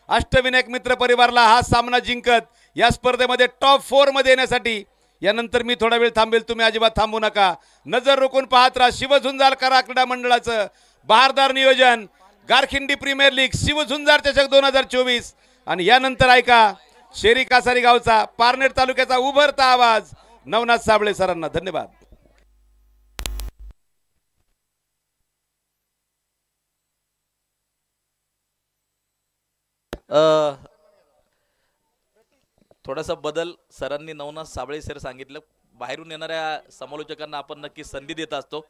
अष्टविनायक मित्र परिवारला हा सामना जिंकत या स्पर्धेमध्ये टॉप 4 मध्ये येण्यासाठी. यानंतर मी थोडा वेळ थांबेल, तुम्ही अजिबात थांबू नका. नजर रोखून पाहत राहा. शिवझुंजार करा क्रीडा मंडळाचं बहारदार नियोजन. गारखिंडी प्रीमियर लीग शिवझुंजार चषक 2024. आणि यानंतर ऐका शेरी कासारी गावचा, पारनेर तालुक्याचा उभरता आवाज नवनाथ साबळे सरांना. धन्यवाद. थोडासा बदल सरांनी नवनाथ साबळे सर सांगितलं. बाहेरून येणाऱ्या समालोचकांना आपण नक्की संधी देत असतो,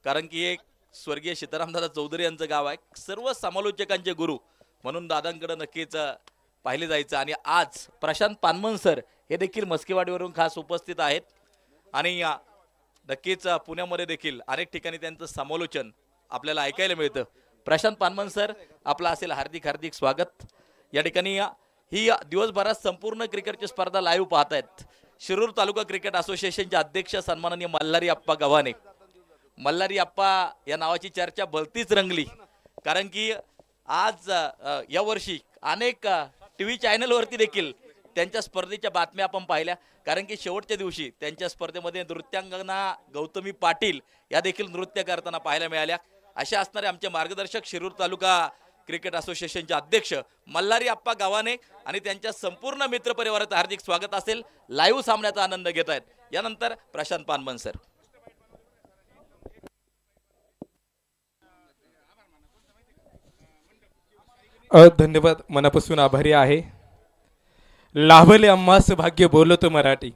कारण की एक स्वर्गीय सीतारामदादा चौधरी यांचं गाव आहे. सर्व समालोचकांचे गुरु म्हणून दादांकडे नक्कीच पाहिले जायचं. आणि आज प्रशांत पानमन सर हे देखील मस्केवाडीवरून खास उपस्थित आहेत. आणि नक्कीच पुण्यामध्ये देखील अनेक ठिकाणी त्यांचं समालोचन आपल्याला ऐकायला मिळतं. प्रशांत पानमन सर, आपलं असेल हार्दिक हार्दिक स्वागत. या ठिकाणी ही दिवसभरात संपूर्ण क्रिकेटची स्पर्धा लाईव्ह पाहत आहेत. शिरूर तालुका क्रिकेट असोसिएशनचे अध्यक्ष सन्माननीय मल्हारी अप्पा गव्हाणे, मल्हारी आप्पा या नावाची चर्चा भलतीच रंगली, कारण की आज या वर्षी अनेक टीव्ही चॅनलवरती देखील त्यांच्या स्पर्धेच्या बातम्या आपण पाहिल्या, कारण की शेवटच्या दिवशी त्यांच्या स्पर्धेमध्ये नृत्यांगना गौतमी पाटील या देखील नृत्य करताना पाहायला मिळाल्या. अशा असणारे आमचे मार्गदर्शक शिरूर तालुका क्रिकेट असोसिएशनचे अध्यक्ष मल्हारी आप्पा गावाने आणि त्यांच्या संपूर्ण मित्रपरिवाराचं हार्दिक स्वागत असेल. लाईव्ह सामन्याचा आनंद घेत आहेत. यानंतर प्रशांत पानमन सर. धन्यवाद, मनापासून आभारी आहे. लाभले आम्हास भाग्य बोलतो मराठी,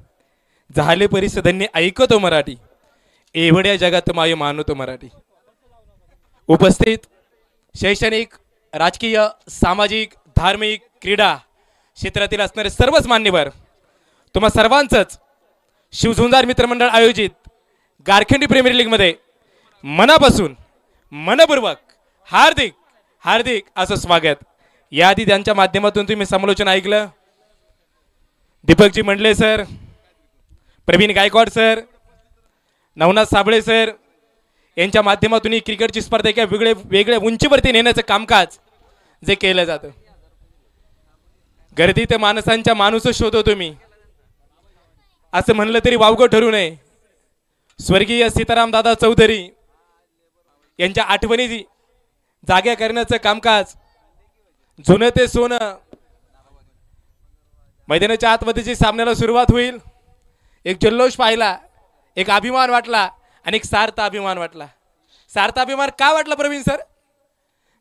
झाले परिसधन्य ऐकतो मराठी, एवढ्या जगात माय मानतो मराठी. उपस्थित शैक्षणिक, राजकीय, सामाजिक, धार्मिक, क्रीडा क्षेत्रातील असणारे सर्वच मान्यवर, तुम्हा सर्वांचंच शिवझुंजार मित्रमंडळ आयोजित गारखिंडी प्रीमियर लीगमध्ये मनापासून मनपूर्वक हार्दिक हार्दिक असं स्वागत. याआधी त्यांच्या माध्यमातून तुम्ही समालोचन ऐकलं. Deepakji Mandale sir, Pravin Gaikwad sir, Navnath Sable sir यांच्या माध्यमातून ही क्रिकेटची स्पर्धा एका वेगळ्या उंचीवरती नेण्याचं कामकाज जे केलं जातं. गर्दीत माणसांच्या माणूस शोधतो तुम्ही, असं म्हणलं तरी वावगं ठरू नये. स्वर्गीय सीताराम दादा चौधरी यांच्या आठवणी जाग्या करण्याचं कामकाज, जुनं ते सोनं. मैदानाच्या आतमध्ये सामन्याला सुरुवात होईल. एक जल्लोष पाहिला, एक अभिमान वाटला आणि एक सार्थ अभिमान वाटला. सार्थ अभिमान का वाटला प्रवीण सर?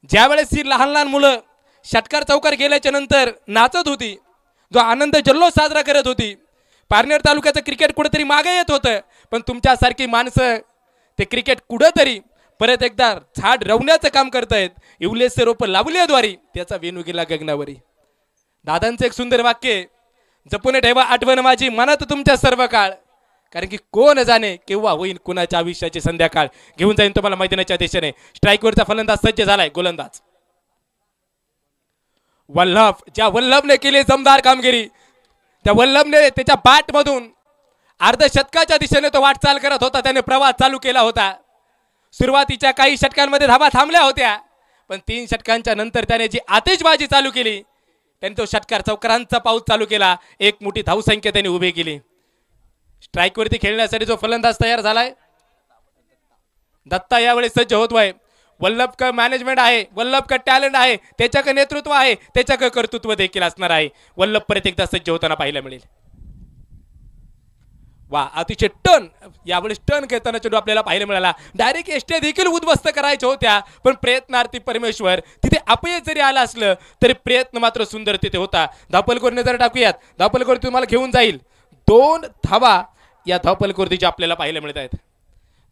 ज्यावेळेस ही लहान लहान मुलं षटकार चौकार गेल्याच्या नंतर नाचत होती, जो आनंद जल्लोष साजरा करत होती, पारनेर तालुक्याचं क्रिकेट कुठेतरी मागे येत होतं. पण तुमच्यासारखी माणसं ते क्रिकेट कुठेतरी परत एकदा झाड रवण्याचं काम करतायत. इवलेस रोप लावल्याद्वारे त्याचा वेणू गेला गगनावरी. दादांचं एक सुंदर वाक्य, जपून ठेवा आठवण माझी मनात तुमच्या सर्व काळ, कारण की कोण जाणे केव्हा होईल कुणाच्या आयुष्याची संध्याकाळ. घेऊन जाईन तुम्हाला मैदानाच्या दिशेने. स्ट्राईकवरचा फलंदाज सज्ज झालाय. गोलंदाज वल्लभ, ज्या वल्लभने केली जमदार कामगिरी, त्या वल्लभने त्याच्या बॅटमधून अर्धशतकाच्या दिशेने तो वाटचाल करत होता. त्याने प्रवास चालू केला होता. सुरुवातीच्या काही षटकांमध्ये धावा थांबल्या होत्या, पण 3 षटकांच्या नंतर त्याने जी आतिषबाजी चालू केली, त्याने तो षटकार चौकारांचा पाऊस चालू केला. एक मोठी धावसंख्या त्याने उभी केली. स्ट्राईकवरती खेळण्यासाठी जो फलंदाज तयार झालाय दत्ता, यावेळेस सज्ज होतोय. वल्लभ का मॅनेजमेंट आहे, वल्लभ का टॅलेंट आहे, त्याच्याकडे नेतृत्व आहे, त्याच्याकडे कर्तृत्व देखील असणार आहे. वल्लभ परत एकदा सज्ज होताना पाहायला मिळेल. वा, अतिशय टर्न, यावेळेस टर्न खेळताना चेंडू आपल्याला पाहायला मिळाला. डायरेक्ट एसट्या देखील उद्ध्वस्त करायच्या होत्या, पण प्रयत्नार्थी परमेश्वर, तिथे अपयश जरी आला असलं तरी प्रयत्न मात्र सुंदर तिथे होता. धावपलकोर नजर टाकूयात. धावपलकोर तुम्हाला घेऊन जाईल. 2 धावा या धावपलकोरतीच्या आपल्याला पाहायला मिळत आहेत.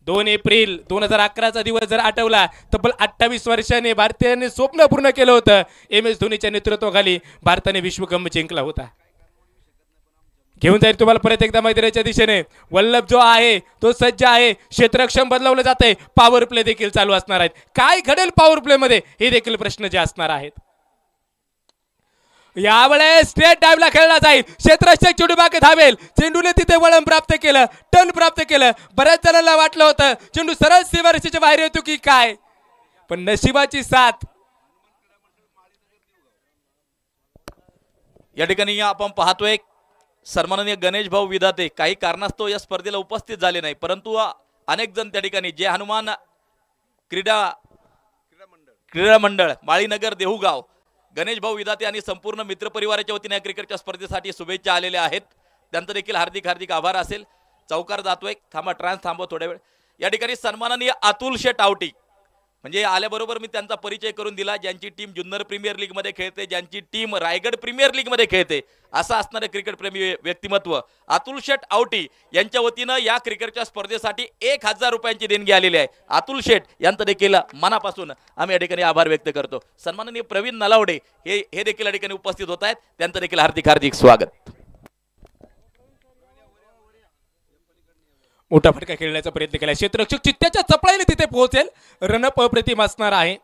2 एप्रिल 2011चा दिवस जर आठवला, तब्बल 28 वर्षांनी भारतीयांनी स्वप्न पूर्ण केलं होतं. MS धोनीच्या नेतृत्वाखाली भारताने विश्वकप जिंकला होता. घेऊन जाईल तुम्हाला परत एकदा मैदानाच्या दिशेने. वल्लभ जो आहे तो सज्ज आहे. क्षेत्रक्षम बदलवलं जाते. पॉवर प्ले देखील चालू असणार आहेत. काय घडेल पॉवर प्ले मध्ये, हे देखील प्रश्न जे असणार आहेत. यावेळेस स्ट्रेट डायव्हला खेळला जाईल. क्षेत्ररक्षक चेंडू मागे धावेल. चेंडूने तिथे वळण प्राप्त केलं, टर्न प्राप्त केलं. बऱ्याच जणांना वाटलं होतं चेंडू सरळ सीमारेषेच्या बाहेर येतो की काय, पण नशिबाची साथ. या ठिकाणी आपण पाहतोय सन्माननीय गणेश भाऊ विधाते काही कारणास्तव या स्पर्धेला उपस्थित झाले नाही, परंतु अनेक जण त्या ठिकाणी जे हनुमान क्रीडा मंडळ माळीनगर देहूगाव, गणेश भाऊ विधाते आणि संपूर्ण मित्रपरिवाराच्या वतीने या क्रिकेटच्या स्पर्धेसाठी शुभेच्छा आलेल्या आहेत. त्यांचं देखील हार्दिक हार्दिक आभार असेल. चौकार जातोय. थांबा, ट्रान्स थांबव थोड्या वेळ. या ठिकाणी सन्माननीय अतुल शेठ आवटी, म्हणजे आल्याबरोबर मी त्यांचा परिचय करून दिला. ज्यांची टीम जुन्नर प्रीमियर लीग मध्ये खेळते, ज्यांची टीम रायगड प्रीमियर लीग मध्ये खेळते, असं असणारे क्रिकेट प्रेमी व्यक्तिमत्व अतुल शेठ आवटी यांच्या वतीनं या क्रिकेटच्या स्पर्धेसाठी 1000 रुपयांची देणगी आलेली आहे. अतुल शेठ यांचं देखील मनापासून आम्ही या ठिकाणी आभार व्यक्त करतो. सन्माननीय प्रवीण नलावडे हे देखील या ठिकाणी उपस्थित होत आहेत. त्यांचं देखील हार्दिक हार्दिक स्वागत. मोठा फटका खेळण्याचा प्रयत्न केला. क्षेत्ररक्षक चित्त्याच्या चपळाईने तिथे पोहोचेल. रनअप अप्रतिम असणार आहे.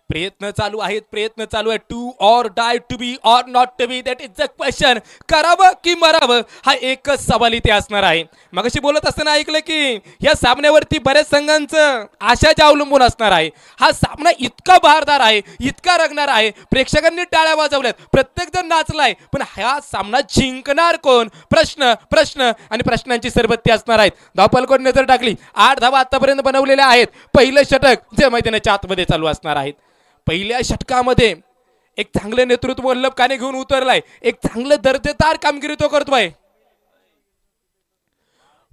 प्रयत्न चालू आहेत, प्रयत्न चालू आहे. To or die, to be or not to be, that is the question. करावं की मरावं हा एकच सवाल इथे असणार आहे. मगाशी बोलत असताना ऐकलं की या सामन्यावरती बऱ्याच संघांचं आशाच्या अवलंबून असणार आहे. हा सामना इतका बहारदार आहे, इतका रंगणार आहे, प्रेक्षकांनी टाळ्या वाजवल्यात, प्रत्येक जण नाचलाय, पण हा सामना जिंकणार कोण? प्रश्न प्रश्न आणि प्रश्नांची सरबत्ती असणार आहेत. धावपलकोट नजर टाकली, 8 धावा आतापर्यंत बनवलेल्या आहेत. पहिलं षटक जे मैदानाच्या आतमध्ये चालू असणार आहेत. पहिल्या षटकामध्ये एक चांगलं नेतृत्व वल्लभ काने घेऊन उतरलाय, एक चांगलं दर्जेदार कामगिरी तो करतोय.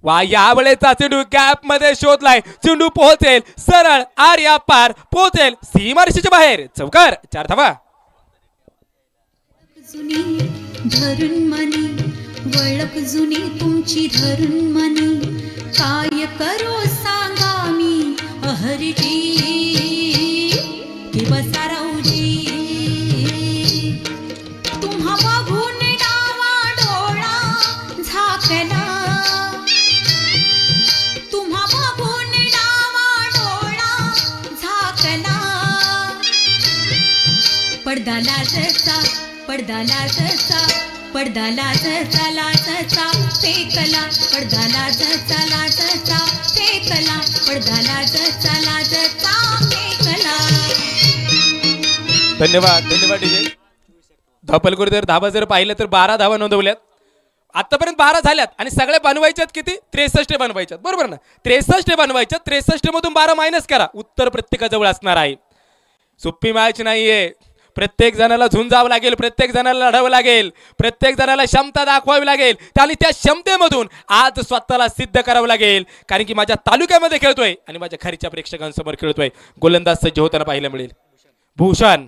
वा, यावेळेचा चेंडू गॅप मध्ये शोधलाय, चेंडू पोहोचेल सरळ आर्या पार, पोहोचेल सीमारेषेच्या बाहेर. चौकार, 4 धावा. जुनी धरून मनी, वळख जुनी तुमची धरून मनी, काय करो सांगा मी अहरजी की बसाराऊजी. तुम्हा बघून डावा डोळा झाकला, तुम्हा बघून डावा डोळा झाकला. पडदा लाजचा, पडदा लाजचा, पडदा लाजचा लाजचा फेकला, पडदा लाजचा लाजचा फेकला, पडदा लाजचा लाजचा फेकला. धन्यवाद, धन्यवाद डीजे. धावपलकोट जर धावा जर पाहिलं तर 12 धावा नोंदवल्यात. आतापर्यंत 12 झाल्यात आणि सगळे बनवायच्यात किती? 63 बनवायच्यात, बरोबर ना? 63 बनवायच्यात. 63 मधून 12 मायनस करा, उत्तर प्रत्येकाजवळ असणार आहे. सोपी मॅच नाहीये. प्रत्येक जणाला झुंजावं लागेल, प्रत्येक जणाला लढावं लागेल, प्रत्येक जणाला क्षमता दाखवावी लागेल आणि त्या क्षमतेमधून आज स्वतःला सिद्ध करावं लागेल. कारण की माझ्या तालुक्यामध्ये खेळतोय आणि माझ्या घरच्या प्रेक्षकांसमोर खेळतोय. गोलंदाज सज्ज होताना पाहायला मिळेल. भूषण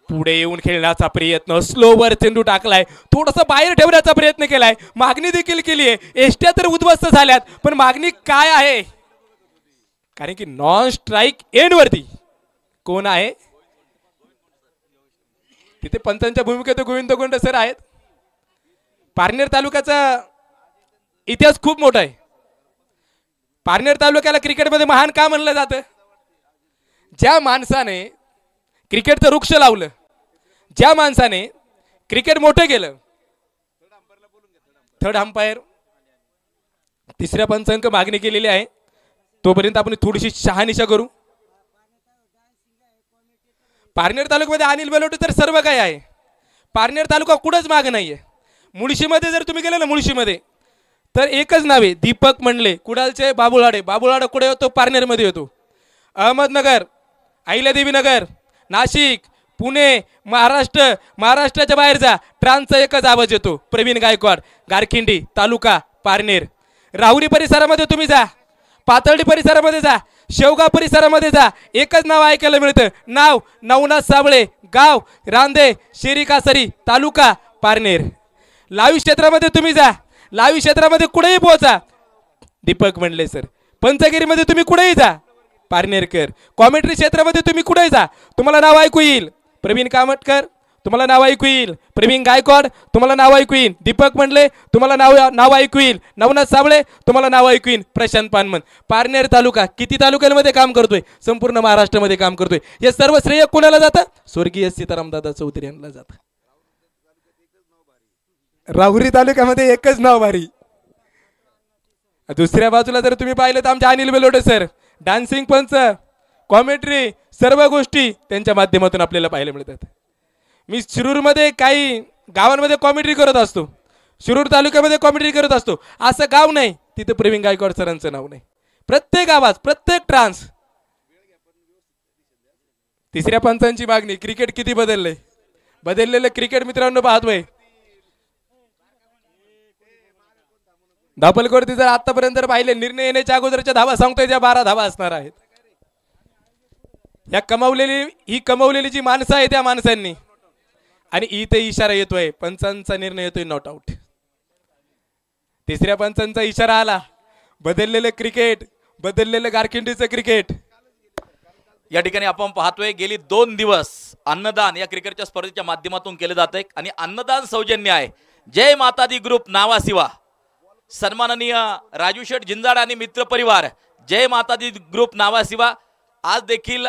पुढे येऊन खेळण्याचा प्रयत्न, स्लोवर चेंडू टाकलाय, थोडस बाहेर ठेवण्याचा प्रयत्न केलाय, मागणी देखील केली आहे. एष्ट्या तर उद्ध्वस्त झाल्यात, पण मागणी काय आहे? कारण की नॉन स्ट्राईक एंड वरती कोण आहे तिथे? पंचांच्या भूमिकेत गोविंद गोंड सर आहेत. पारनेर तालुक्याचा इतिहास खूप मोठा आहे. पारनेर तालुक्याला क्रिकेटमध्ये महान का म्हणलं जातं? ज्या माणसाने क्रिकेटचं वृक्ष लावलं, ज्या माणसाने क्रिकेट मोठं केलं. थर्ड अंपायर, तिसऱ्या पंचांक मागणी केलेली आहे. तोपर्यंत आपण थोडीशी शहानिशा करू. पारनेर तालुक्यामध्ये अनिल बेलोटे तर सर्व काही आहे. पारनेर तालुका कुठंच माग नाहीये. मुळशीमध्ये जर तुम्ही गेले ना, मुळशीमध्ये तर एकच नाव आहे, दीपक मंडले. कुडालचे बाबुळाडे. बाबुळाडा कुठे होतो? पारनेरमध्ये होतो. अहमदनगर, अहिल्यादेवी नगर, नाशिक, पुणे, महाराष्ट्र, महाराष्ट्राच्या बाहेर जा, ट्रान्सचा एकच आवाज येतो, प्रवीण गायकवाड. गारखिंडी तालुका पारनेर. राहुरी परिसरामध्ये तुम्ही जा, पातर्डी परिसरामध्ये जा, शेवगाव परिसरामध्ये जा, एकच नाव ऐकायला मिळतं. नाव नवनाथ साबळे. गाव रांदे, शेरी कासरी, तालुका पारनेर. लाईव्ह क्षेत्रामध्ये तुम्ही जा, लाईव्ह क्षेत्रामध्ये कुठेही पोहोचा, दीपक मंडले सर. पंचगिरीमध्ये तुम्ही कुठेही जा, पारनेरकर. कॉमेंट्री क्षेत्रामध्ये तुम्ही कुठेही जा, तुम्हाला नाव ऐकू येईल. प्रवीण कामटकर, तुम्हाला नाव ऐकू येईल. प्रवीण गायकवाड, तुम्हाला नाव ऐकू येईल. दीपक मंडले, तुम्हाला नाव ऐकू येईल. नवनाथ साबळे, तुम्हाला नाव ऐकू येईल. प्रशांत पानमन. पारनेर तालुका किती तालुक्यांमध्ये काम करतोय? संपूर्ण महाराष्ट्रामध्ये काम करतोय. हे सर्व श्रेय कोणाला जातं? स्वर्गीय सीतारामदादा चौधरी यांना जातं. राहुरी तालुक्यामध्ये एकच नाव भारी. दुसऱ्या बाजूला जर तुम्ही पाहिलं तर आमचे अनिल बेलोटे सर, डान्सिंग पंच, कॉमेंट्री, सर्व गोष्टी त्यांच्या माध्यमातून आपल्याला पाहायला मिळतात. मी शिरूरमध्ये काही गावांमध्ये कॉमेंट्री करत असतो, शिरूर तालुक्यामध्ये कॉमेंट्री करत असतो. असं गाव नाही तिथे प्रवीण गायकवाड सरांचं नाव नाही. प्रत्येक आवाज, प्रत्येक ट्रान्स. तिसऱ्या पंचांची मागणी. क्रिकेट किती बदललंय, बदललेलं क्रिकेट मित्रांनो पाहतोय. धावपलकोट जर आतापर्यंत पाहिले, निर्णय येण्याच्या अगोदरच्या धावा सांगतोय त्या 12 धावा असणार आहेत. ही कमवलेली जी माणसं आहे त्या माणसांनी, आणि इथे इशारा येतोय, पंचांचा निर्णय येतोय नॉट आउट. तिसऱ्या पंचांचा इशारा आला. बदललेलं क्रिकेट, बदललेलं गारखिंडीचं क्रिकेट. या ठिकाणी आपण पाहतोय गेली 2 दिवस अन्नदान या क्रिकेटच्या स्पर्धेच्या माध्यमातून केले जाते आणि अन्नदान सौजन्य आहे. जय माता दी ग्रुप नावासिवा, सन्माननीय राजू शेठ जिंजाड आणि मित्र परिवार, जय माता दी ग्रुप नावाशिवा आज देखील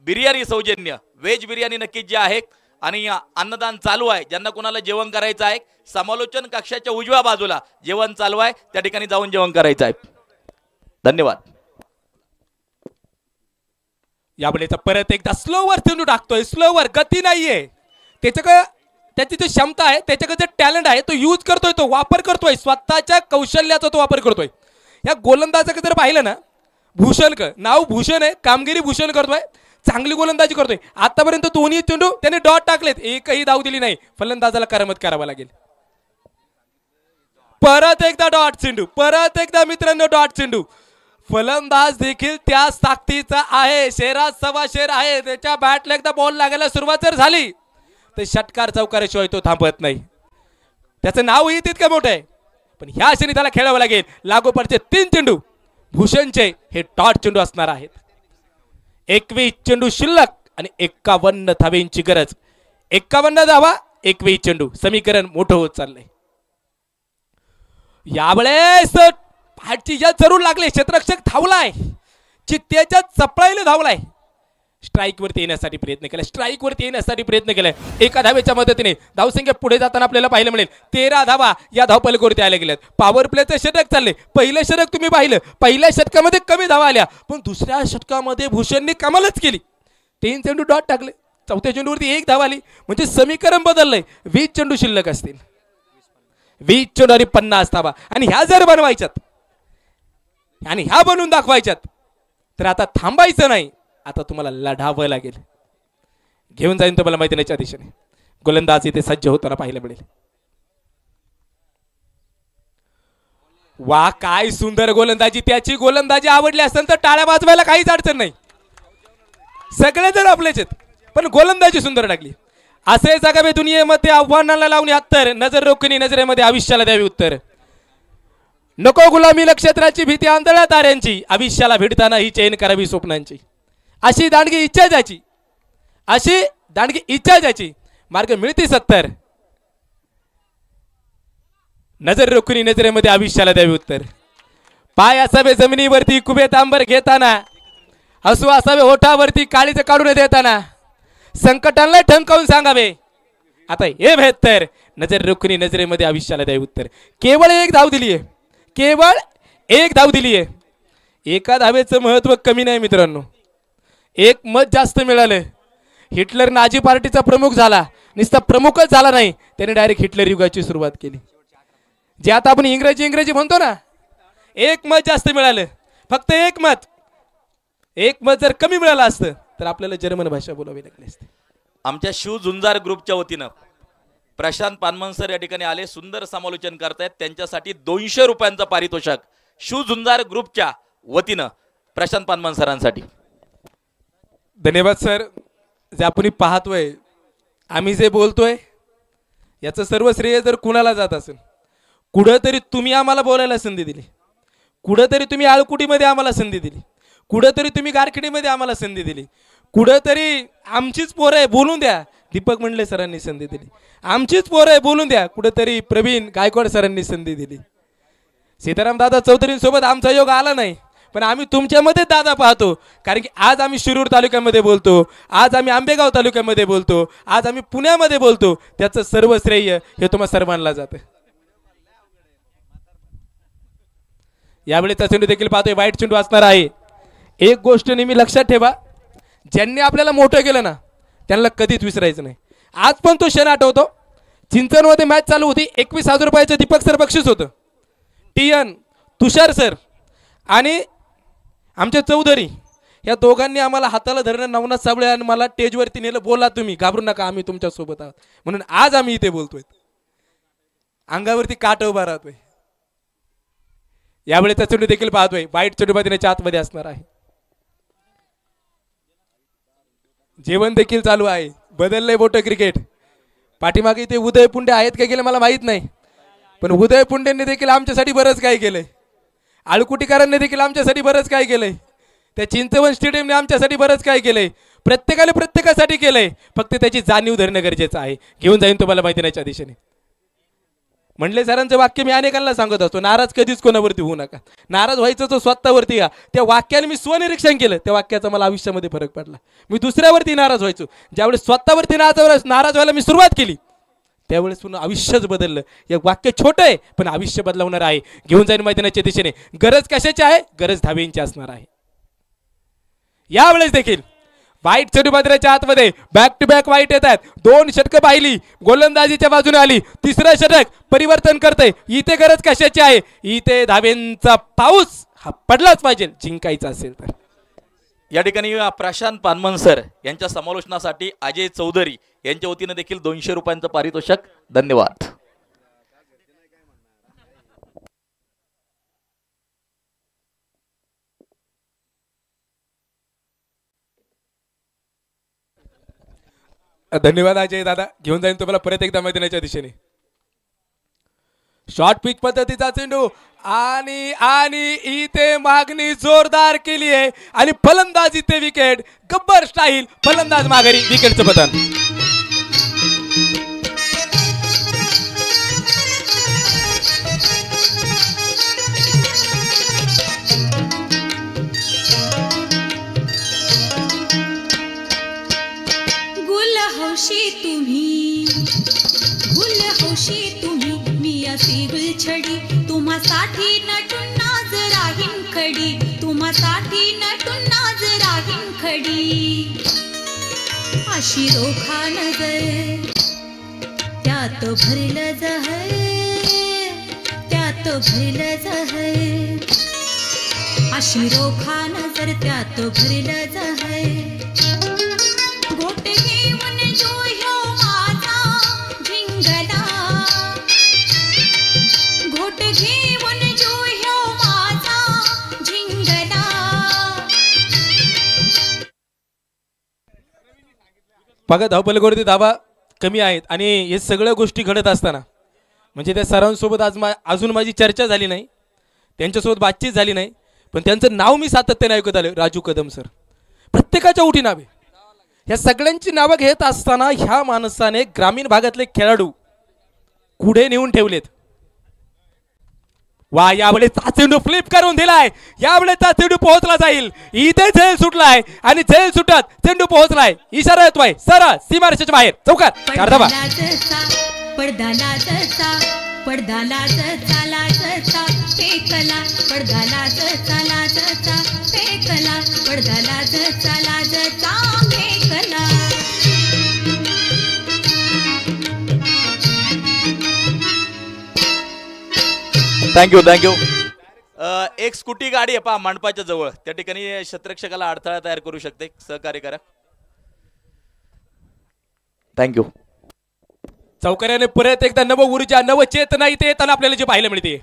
बिर्याणी सौजन्य व्हेज बिर्याणी नक्कीच जे आहे आणि अन्नदान चालू आहे. ज्यांना कोणाला जेवण करायचं आहे समालोचन कक्षाच्या उजव्या बाजूला जेवण चालू आहे, त्या ठिकाणी जाऊन जेवण करायचं आहे. धन्यवाद. यावेळेचा परत एकदा स्लोवर चेंडू टाकतोय, स्लोवर, गती नाहीये त्याच्याकडे, त्याची जी क्षमता आहे त्याच्याकडे जे टॅलेंट आहे तो यूज करतोय, तो वापर करतोय, स्वतःच्या कौशल्याचा तो वापर करतोय. या गोलंदाजाकडे जर पाहिलं ना, भूषणकर नाव भूषण आहे, कामगिरी भूषण करतोय, चांगली गोलंदाजी करतोय. आतापर्यंत दोन्ही चेंडू त्याने डॉट टाकलेत, एकही धाव दिली नाही. फलंदाजाला करामत करावा लागेल. परत एकदा डॉट चेंडू, परत एकदा मित्रांनो डॉट चेंडू. फलंदाज देखील त्या ताकदीचा आहे, शेरात सवा शेर आहे. त्याच्या बॅटला एकदा बॉल लागायला सुरुवात जर झाली तर षटकार चौकाराशिवाय तो थांबत नाही. त्याचं नावही तितकं मोठं आहे, पण ह्या क्षणी त्याला खेळावं लागेल. लागोपाठचे 3 चेंडू भूषणचे हे डॉट चेंडू असणार आहेत. 21 चेंडू शिल्लक आणि 51 धावेंची गरज. 51 धावा, 21 चेंडू, समीकरण मोठं होत चाललंय. यावेळेस पाठची जरूर लागले, क्षेत्ररक्षक धावलाय, चित्त्याच्या चपळाईला धावलाय, स्ट्राईक वरती येण्यासाठी प्रयत्न केला, स्ट्राईक वरती येण्यासाठी प्रयत्न केलाय. एका धावेच्या मदतीने धावसंख्या पुढे जाताना आपल्याला पाहायला मिळेल 13 धावा या धावपलकावरती आल्या गेल्यात. पॉवर प्लेचं षटक चालले. पहिलं षटक तुम्ही पाहिलं, पहिल्या षटकामध्ये कमी धावा आल्या, पण दुसऱ्या षटकामध्ये भूषणने कमालच केली. 3 चेंडू डॉट टाकले, चौथ्या चेंडूवरती 1 धाव आली, म्हणजे समीकरण बदललंय. 20 चेंडू शिल्लक असतील, 20 चेंडू आणि 50 धावा. आणि ह्या जर बनवायच्यात आणि ह्या बनवून दाखवायच्यात तर आता थांबायचं नाही, आता तुम्हाला लढावं लागेल. घेऊन जाईन तुम्हाला मैदानाच्या दिशेने. गोलंदाज इथे सज्ज होताना पाहायला मिळेल. वा, काय सुंदर गोलंदाजी. त्याची गोलंदाजी आवडली असेल तर टाळ्या वाजवायला काहीच अडचण नाही, सगळे जण आपलेच आहेत, पण गोलंदाजी सुंदर टाकली. असे जगावे दुनियेमध्ये आव्हानाला लावून हत्तर, नजर रोखणी नजरेमध्ये आयुष्याला द्यावी उत्तर. नको गुलामी नक्षत्राची भीती आंधळ्या ताऱ्यांची, आयुष्याला भिडताना ही चैन करावी स्वप्नांची. अशी दांडगी इच्छा ज्याची, अशी दांडगी इच्छा ज्याची, मार्ग मिळते 70. नजर रोखणी नजरेमध्ये आयुष्याला द्यावी उत्तर. पाय असावे जमिनीवरती कुबे तांबर घेताना, हसू असावे होठावरती काळीच काढून देताना, संकटांना ठणकावून सांगावे आता हे बेहत्तर. नजर रोखणी नजरेमध्ये आयुष्याला द्यावी उत्तर. केवळ 1 धाव दिलीये, केवळ 1 धाव दिलीये. एका धावेचं महत्व कमी नाही मित्रांनो, 1 मत जास्त मिळालं. हिटलर नाझी पार्टीचा प्रमुख झाला, नुसता प्रमुखच झाला नाही, त्याने डायरेक्ट हिटलर युगाची सुरुवात केली. जे आता आपण इंग्रजी म्हणतो ना, 1 मत जास्त मिळालं, फक्त 1 मत. 1 मत जर कमी मिळालं असतं तर आपल्याला जर्मन भाषा बोलावी लागली असते. आमच्या शिव झुंजार ग्रुपच्या वतीनं प्रशांत पानमन सर या ठिकाणी आले, सुंदर समालोचन करतायत. त्यांच्यासाठी 200 रुपयांचं पारितोषिक शिव झुंजार ग्रुपच्या वतीनं प्रशांत पानमन सरांसाठी. धन्यवाद सर. जे आपण पाहतोय, आम्ही जे बोलतोय याचं सर्व श्रेय जर कुणाला जात असेल, कुठंतरी तुम्ही आम्हाला बोलायला संधी दिली, कुठंतरी तुम्ही आळकुटीमध्ये आम्हाला संधी दिली, कुठंतरी तुम्ही गारखेडीमध्ये आम्हाला संधी दिली, कुठंतरी आमचीच पोरं आहे बोलून द्या दीपक मंडले सरांनी संधी दिली, आमचीच पोरं आहे बोलून द्या कुठंतरी प्रवीण गायकवाड सरांनी संधी दिली. सीताराम दादा चौधरींसोबत आमचा योग आला नाही, पण आम्ही तुमच्यामध्ये दादा पाहतो, कारण की आज आम्ही शिरूर तालुक्यामध्ये बोलतो, आज आम्ही आंबेगाव तालुक्यामध्ये बोलतो, आज आम्ही पुण्यामध्ये बोलतो. त्याचं सर्व श्रेय हे तुम्हा सर्वांना जातं. यावेळेचा चेंडू देखील पाहतोय, वाईट चेंडू असणार आहे. एक गोष्ट नेहमी लक्षात ठेवा, ज्यांनी आपल्याला मोठं केलं ना त्यांना कधीच विसरायचं नाही. आज पण तो क्षण आठवतो. चिंचणमध्ये मॅच चालू होती, 21,000 रुपयाचं दीपक सर बक्षीस होतं. टीएन तुषार सर आणि आमचे चौधरी या दोघांनी आम्हाला हाताला धरणं नवनाथ साबळे आणि मला स्टेजवरती नेलं, बोला तुम्ही घाबरू नका, आम्ही तुमच्या सोबत आहोत. म्हणून आज आम्ही इथे बोलतोय, अंगावरती काट उभा राहतोय. यावेळेचा चेंडू देखील पाहतोय, वाईट चेंडू बाजूच्या आतमध्ये असणार आहे. जेवण देखील चालू आहे. बदललंय मोठं क्रिकेट. पाठीमागे इथे उदय पुंडे आहेत का गेले मला माहित नाही, पण उदय पुंडेंनी देखील आमच्यासाठी बरंच काही केलंय. आळकुटीकरांनी देखील आमच्यासाठी बरंच काही केलंय. त्या चिंचवण स्टेडियमने आमच्यासाठी बरंच काही केलंय. प्रत्येकाने प्रत्येकासाठी केलंय, फक्त त्याची जाणीव धरणं गरजेचं आहे. घेऊन जाईन तुम्हाला मैदानाच्या दिशेने. म्हणले सरांचं वाक्य मी अनेकांना सांगत असतो, नाराज कधीच कोणावरती होऊ नका. नाराज व्हायचं तो स्वतःवरती का. त्या वाक्याने मी स्वनिरीक्षण केलं, त्या वाक्याचा मला आयुष्यामध्ये फरक पडला. मी दुसऱ्यावरती नाराज व्हायचो, ज्यावेळेस स्वतःवरती नाराज व्हायला मी सुरुवात केली त्यावेळेस पुन्हा आयुष्यच बदललं. एक वाक्य छोटं आहे पण आयुष्य बदलवणार आहे. घेऊन जाईन मैदानाच्या दिशेने. गरज कशाची आहे? गरज धावेंची असणार आहे. यावेळेस देखील वाईट चेंडू बाजाराच्या आतमध्ये बॅक टू बॅक वाईट येत आहेत. 2 षटकं पाहिली, गोलंदाजीच्या बाजूने आली, 3रं षटक परिवर्तन करते. इथे गरज कशाची आहे? इथे धावेंचा पाऊस हा पडलाच पाहिजे जिंकायचा असेल तर. या ठिकाणी प्रशांत पानमन सर यांच्या समालोचनासाठी अजय चौधरी यांच्या वतीने देखील 200 रुपयांचं पारितोषिक. धन्यवाद. धन्यवाद अजय दादा. घेऊन जाईन तुम्हाला परत एकदा मैदानाच्या दिशेने. शॉर्ट पिच पद्धतीचा चेंडू आणि इथे मागणी जोरदार केली आहे आणि फलंदाज इथे विकेट. गब्बर स्टाईल, फलंदाज माघारी, विकेटचं पतन. गुलछडी तुम्हासाठी नटून नाच राहीन खडी, तुम्हासाठी नटून नाच राहीन खडी. अशी रोखा नजर त्यात भरलं जहर, त्यात भरलं जहर. अशी रोखा नजर त्यात भरलं जहर. घोट घेऊन जो ह्यो माझा झिंगला, घोट घेऊन जो ह्यो माझा झिंगला. बघा धावपलकोवरती धावा कमी आहेत आणि हे सगळ्या गोष्टी घडत असताना म्हणजे त्या सरांसोबत अजून माझी चर्चा झाली नाही, त्यांच्यासोबत बातचीत झाली नाही, पण त्यांचं नाव मी सातत्याने ऐकत आलो, राजू कदम सर. प्रत्येकाच्या उठी नावे, या सगळ्यांची नावं घेत असताना ह्या माणसाने ग्रामीण भागातले खेळाडू पुढे नेऊन ठेवलेत. वा, यावेळेस चेंडू फ्लिप करून दिलाय, यावेळेस चेंडू पोहोचला जाईल. इथे झेल सुटलाय आणि झेल सुटत चेंडू पोहोचलाय. इशारा येतोय सरळ सीमारेषेच्या बाहेर, चौकार, 4 धावा. पडदा लाजचा, पडदा लाजचा, लाजचा फेकला, पडदा लाजचा, लाजचा फेकला, पडदा लाजचा, लाजचा फेकला. Thank you thank you. एक स्कूटी गाडी आहे पहा मंडपाच्या जवळ, त्या ठिकाणी क्षेत्ररक्षकाला अडथळा तयार करू शकते, सहकार्य करा. थँक्यू. चौकऱ्याने परत एकदा नव ऊर्जा, नव चेतना इथे येताना आपल्याला जे पाहायला मिळते.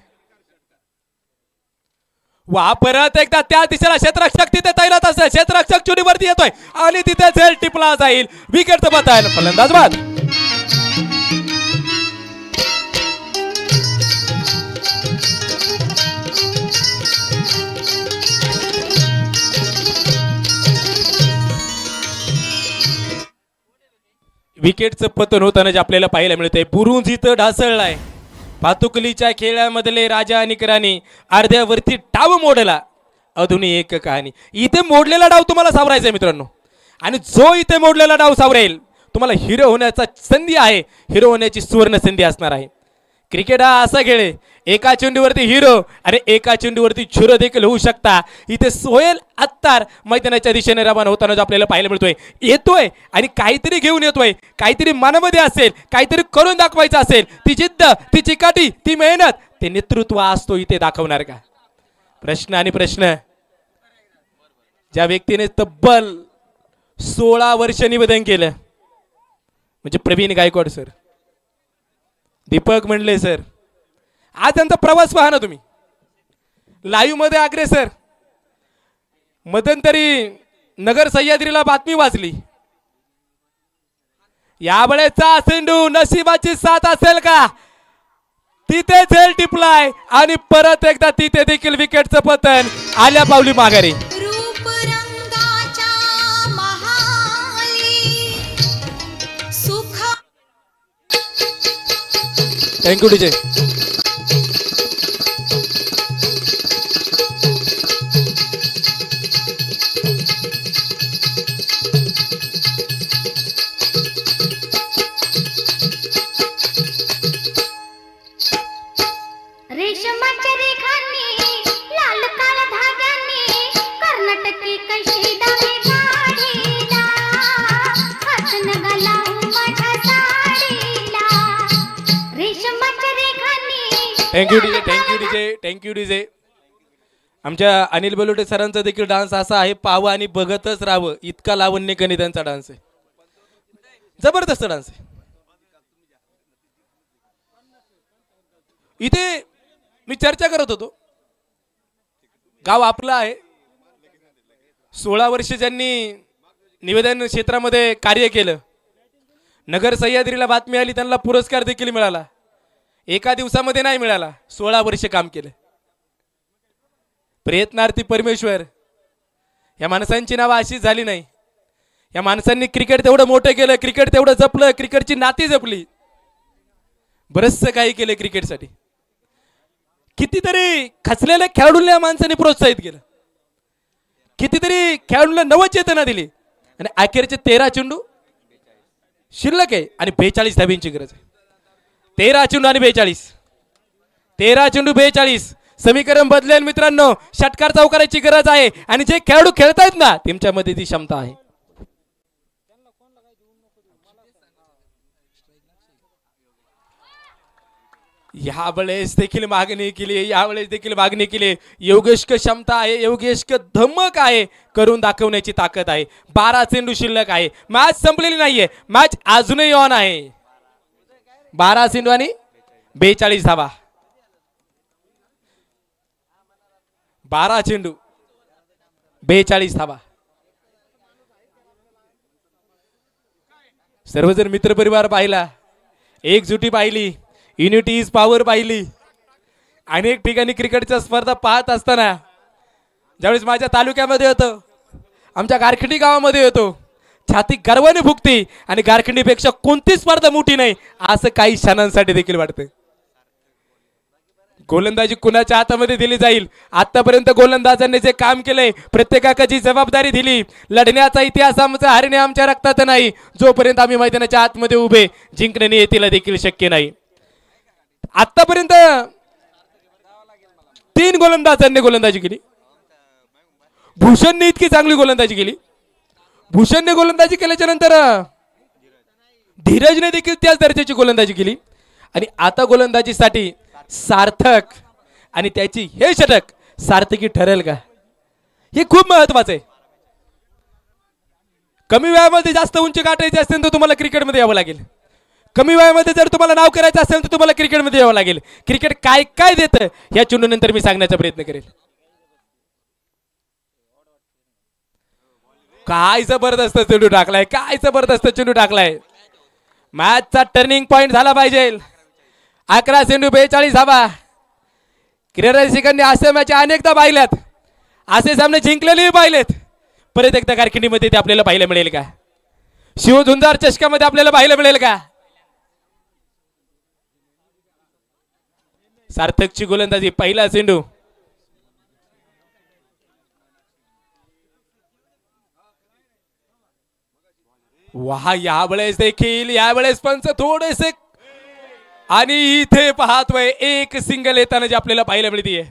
वा, परत एकदा त्या दिशेला क्षेत्ररक्षक तिथे तैनात असेल, क्षेत्ररक्षक चुरीवरती येतोय आणि तिथे झेल टिपला जाईल. विकेटचं पतन, फलंदाज बाद. विकेटचं पतन होताना जे आपल्याला पाहायला मिळतंय, बुरुंज इथं ढासळलाय. भातुकलीच्या खेळामधले राजा आणि राणी अर्ध्यावरती डाव मोडला. अजूनही एक कहाणी. इथे मोडलेला डाव तुम्हाला सावरायचा आहे मित्रांनो, आणि जो इथे मोडलेला डाव सावरेल तुम्हाला हिरो होण्याचा संधी आहे, हिरो होण्याची सुवर्ण संधी असणार आहे. क्रिकेट हा असा खेळ आहे, एका चेंडूवरती हिरो आणि एका चेंडूवरती झिरो देखील होऊ शकता. इथे सोहेल अत्तार मैदानाच्या दिशेने रवाना होताना आपल्याला पाहायला मिळतोय. येतोय आणि काहीतरी घेऊन येतोय, काहीतरी मनामध्ये असेल, काहीतरी करून दाखवायचं असेल. ती जिद्द, ती चिकाटी, ती मेहनत, ते नेतृत्व असतो इथे दाखवणार का? प्रश्न आणि प्रश्न. ज्या व्यक्तीने तब्बल 16 वर्ष निवेदन केलं म्हणजे प्रवीण गायकवाड सर, दीपक मंडले सर. आज त्यांचा प्रवास पहा ना तुम्ही, लाईव्ह मध्ये अग्रेसर. मध्यंतरी नगर सह्याद्रीला बातमी वाचली, यावेळेचा चेंडू नशिबाची साथ असेल का? तिथे झेल टिपलाय आणि परत एकदा तिथे देखील विकेटचं पतन. आल्या पावली माघारी. Thank you DJ. रेशमाच्या रेखांनी लाल काळ धाग्यांनी कर्नाटकी कशी दावे गाडीला हातन घालावून माझ्या साडीला रेशमाच्या रेखांनी. Thank you DJ. Thank you DJ. Thank you DJ. आमच्या अनिल बलोटे सरांचा देखील डान्स असा आहे, पाहावं आणि बघतच राहावं इतका लावण्यकनी त्यांचा डान्स आहे. जबरदस्त डान्स आहे. इथे मी चर्चा करत होतो, गाव आपलं आहे. 16 वर्ष ज्यांनी निवेदन क्षेत्रामध्ये कार्य केलं, नगर सह्याद्रीला बातमी आली, त्यांना पुरस्कार देखील मिळाला. एका दिवसामध्ये नाही मिळाला, 16 वर्ष काम केलं. प्रयत्नार्थी परमेश्वर. या माणसांची नावं अशीच झाली नाही. या माणसांनी क्रिकेट तेवढं मोठं केलं, क्रिकेट तेवढं जपलं, क्रिकेटची नाती जपली, बरंचसं काही केलं क्रिकेटसाठी. कितीतरी खचलेल्या खेळाडूंना या माणसाने प्रोत्साहित केलं, कितीतरी खेळाडूंना नवचेतना दिली. आणि अखेरचे 13 चेंडू शिल्लक आहे आणि 42 धाब्यांची गरज आहे. 13 चेंडू आणि 42, 13 चेंडू 42. समीकरण बदलेल मित्रांनो. षटकार चौकाराची गरज आहे आणि जे खेळाडू खेळतायत ना त्यांच्यामध्ये ती क्षमता आहे. यावेळेस देखील मागणी केली, यावेळेस देखील मागणी केली. योगेश क क्षमता आहे, योगेश क धमक आहे, करून दाखवण्याची ताकद आहे. 12 चेंडू शिल्लक आहे. मॅच संपलेली नाहीये, मॅच अजूनही ऑन आहे. 12 चेंडू आणि 42 धावा. 12 चेंडू 42 धावा. सर्वजण मित्रपरिवार पाहिला, एकजुटी पाहिली, युनिटी इज पॉवर पाहिली. अनेक ठिकाणी क्रिकेटच्या स्पर्धा पाहत असताना ज्यावेळेस माझ्या तालुक्यामध्ये होतो, आमच्या गारखिंडी गावामध्ये होतो, छाती गर्वाने फुगते आणि गारखिंडीपेक्षा कोणती स्पर्धा मोठी नाही असं काही क्षणांसाठी देखील वाटतं. गोलंदाजी कुणाच्या हातामध्ये दिली जाईल. आतापर्यंत गोलंदाजांनी जे काम केलंय, प्रत्येकाची जबाबदारी दिली. लढण्याचा इतिहास आमचा, हरणे आमच्या रक्तात नाही. जोपर्यंत आम्ही मैदानाच्या आतमध्ये उभे, जिंकणे नियतीला देखील शक्य नाही. आतापर्यंत 3 गोलंदाजांनी गोलंदाजी केली. भूषणने इतकी चांगली गोलंदाजी केली. भूषणने गोलंदाजी केल्याच्या नंतर धीरजने देखील त्याच दर्जाची गोलंदाजी केली. आणि आता गोलंदाजीसाठी सार्थक आणि त्याची हे षटक सार्थकी ठरेल का, हे खूप महत्वाचं आहे. कमी वयामध्ये जास्त उंची गाठायची असेल तर तुम्हाला क्रिकेटमध्ये यावं लागेल. कमी वयामध्ये जर तुम्हाला नाव करायचं असेल तर तुम्हाला क्रिकेटमध्ये यावं लागेल. क्रिकेट काय काय देतं या चेंडूनंतर मी सांगण्याचा प्रयत्न करेल. काय जबरदस्त चेंडू टाकलाय, काय जबरदस्त चेंडू टाकलाय. मॅचचा टर्निंग पॉइंट झाला पाहिजे. 11 चेंडू 42 धावा. क्रीडा रसिकांनी असे मॅच अनेकदा पाहिल्यात, असे सामने जिंकलेलेही पाहिलेत. परत एकदा कारकिर्दीमध्ये ते आपल्याला पाहायला मिळेल का? शिवधुंजार चषकामध्ये आपल्याला पाहायला मिळेल का? सार्थकची गोलंदाजी. पहिला चेंडू वाह. यावेळेस पंच थोडेसे आणि इथे पाहतोय एक सिंगल येताना जे आपल्याला पाहायला मिळते.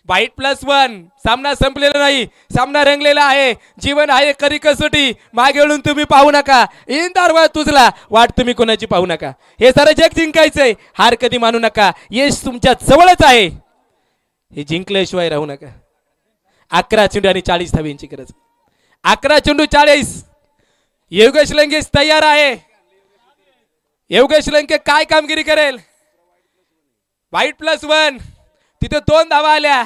वाईट +1. सामना संपलेला नाही, सामना रंगलेला आहे. जीवन आहे करी कसोटी. मागे वळून तुम्ही पाहू नका. इंदार वा तुझला वाट तुम्ही कोणाची पाहू नका. हे सारं जग जिंकायचंय, हार कधी मानू नका. यश तुमच्या जवळच आहे, हे जिंकल्याशिवाय राहू नका. 11 चेंडू आणि 40 धाब्यांची गरज. 11 चेंडू 40. योगेश लंकेश तयार आहे. योगेश लंके काय कामगिरी करेल. वाईट +1. तिथे 2 धावा आल्या.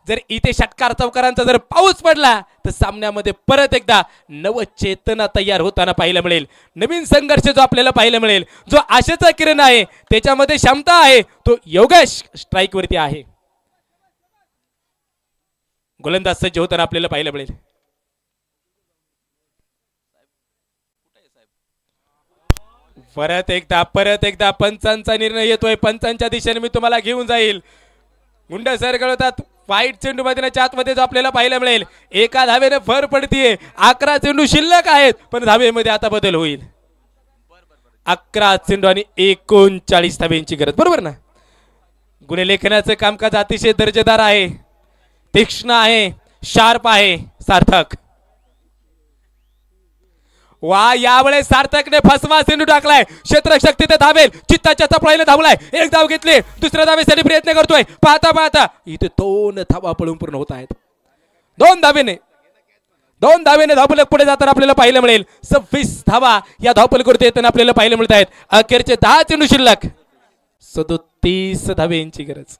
जर इथे षटकार चौकारांचा जर पाऊस पडला तर सामन्यामध्ये परत एकदा नवचेतना तयार होताना पाहायला मिळेल. नवीन संघर्ष जो आपल्याला पाहायला मिळेल, जो आशेचा किरण आहे, त्याच्यामध्ये क्षमता आहे, तो योगेश स्ट्राइक वरती आहे. गोलंदाज सज्ज होताना आपल्याला पाहायला मिळेल. परत एकदा पंचांचा निर्णय येतोय. पंचांच्या दिशेने मी तुम्हाला घेऊन जाईल. गुंड सर कळवतात वाईट चेंडू मैदानाच्या आतमध्ये जो आपल्याला पाहायला मिळेल. एका धावेने भर पडतीये. 11 चेंडू शिल्लक आहेत पण धावेमध्ये आता बदल होईल. 11 चेंडू आणि 39 धावेंची गरज. बरोबर ना. गुणलेखनाचं कामकाज अतिशय दर्जेदार आहे, तीक्ष्ण आहे, शार्प आहे. सार्थक वा यावेळेस सार्थकने फसवा चेंडू टाकलाय. क्षेत्ररक्षक तिथे धावेल. चित्ताच्या चपळाईने धावलाय. एक धाव घेतली. दुसऱ्या धावेसाठी प्रयत्न करतोय. पाहता इथे 2 धावा पळून पूर्ण होत आहेत. 2 धावेने धावपलक पुढे जाताना आपल्याला पाहायला मिळेल. 26 धावा या धावपलकडे येताना आपल्याला पाहायला मिळत आहेत. अखेरचे 10 चेंडू शिल्लक. 37 धावेंची गरज.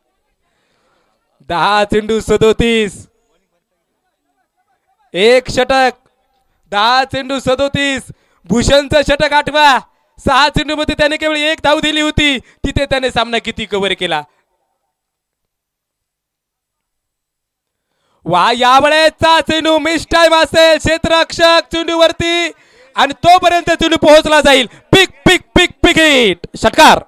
10 चेंडू 37. एक षटक. 10 चेंडू 37. भूषणचं षटक आठवा. 6 चेंडू मध्ये त्याने केवळ 1 धाव दिली होती. तिथे त्याने सामना किती कव्हर केला. वा यावेळेचा चेंडू मिस टाइम असेल. क्षेत्ररक्षक चेंडूवरती आणि तोपर्यंत चेंडू पोहोचला जाईल. पिक पिक पिक पिक हिट. षटकार.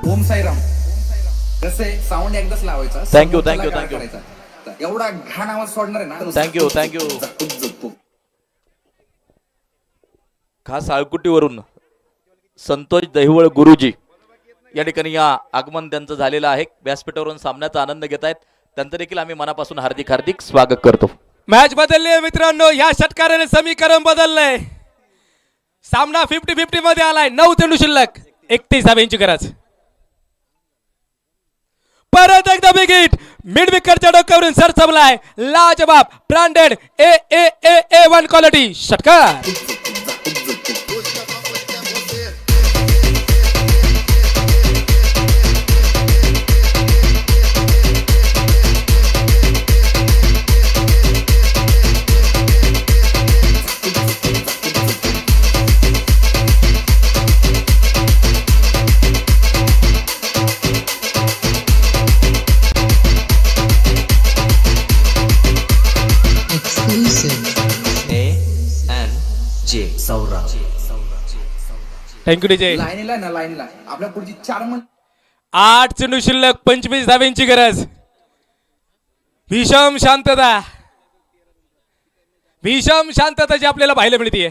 ओम साईराम. जसे साऊंड एकदाच लावायचा. थँक्यू एवढा घाण आवाज सोडणार आहे ना. थँक्यू. खास आळकुटीवरून संतोष दहिवळ गुरुजी या ठिकाणी या आगमन त्यांचं झालेलं आहे. व्यासपीठावरून सामन्याचा आनंद घेत आहेत. त्यांचं देखील आम्ही मनापासून हार्दिक स्वागत करतो. मॅच बदलली मित्रांनो. या षटकाराने समीकरण बदललंय. सामना 50-50 मध्ये आलाय. 9 चेंडू शिल्लक. 31 धावेंची गरज. परत एकदा बिग हिट. मिड विकेटच्या डोक्यावरून सरसबलाय. लाजवाब ब्रँडेड A1 क्वालिटी. षटकार. Thank you DJ. लाईनीला ना लाईनीला आपल्या पुढची 4 मिनिट. 8 चेंडू शिल्लक. 25 धावेंची गरज. भीषम शांतता जी आपल्याला पाहायला मिळते.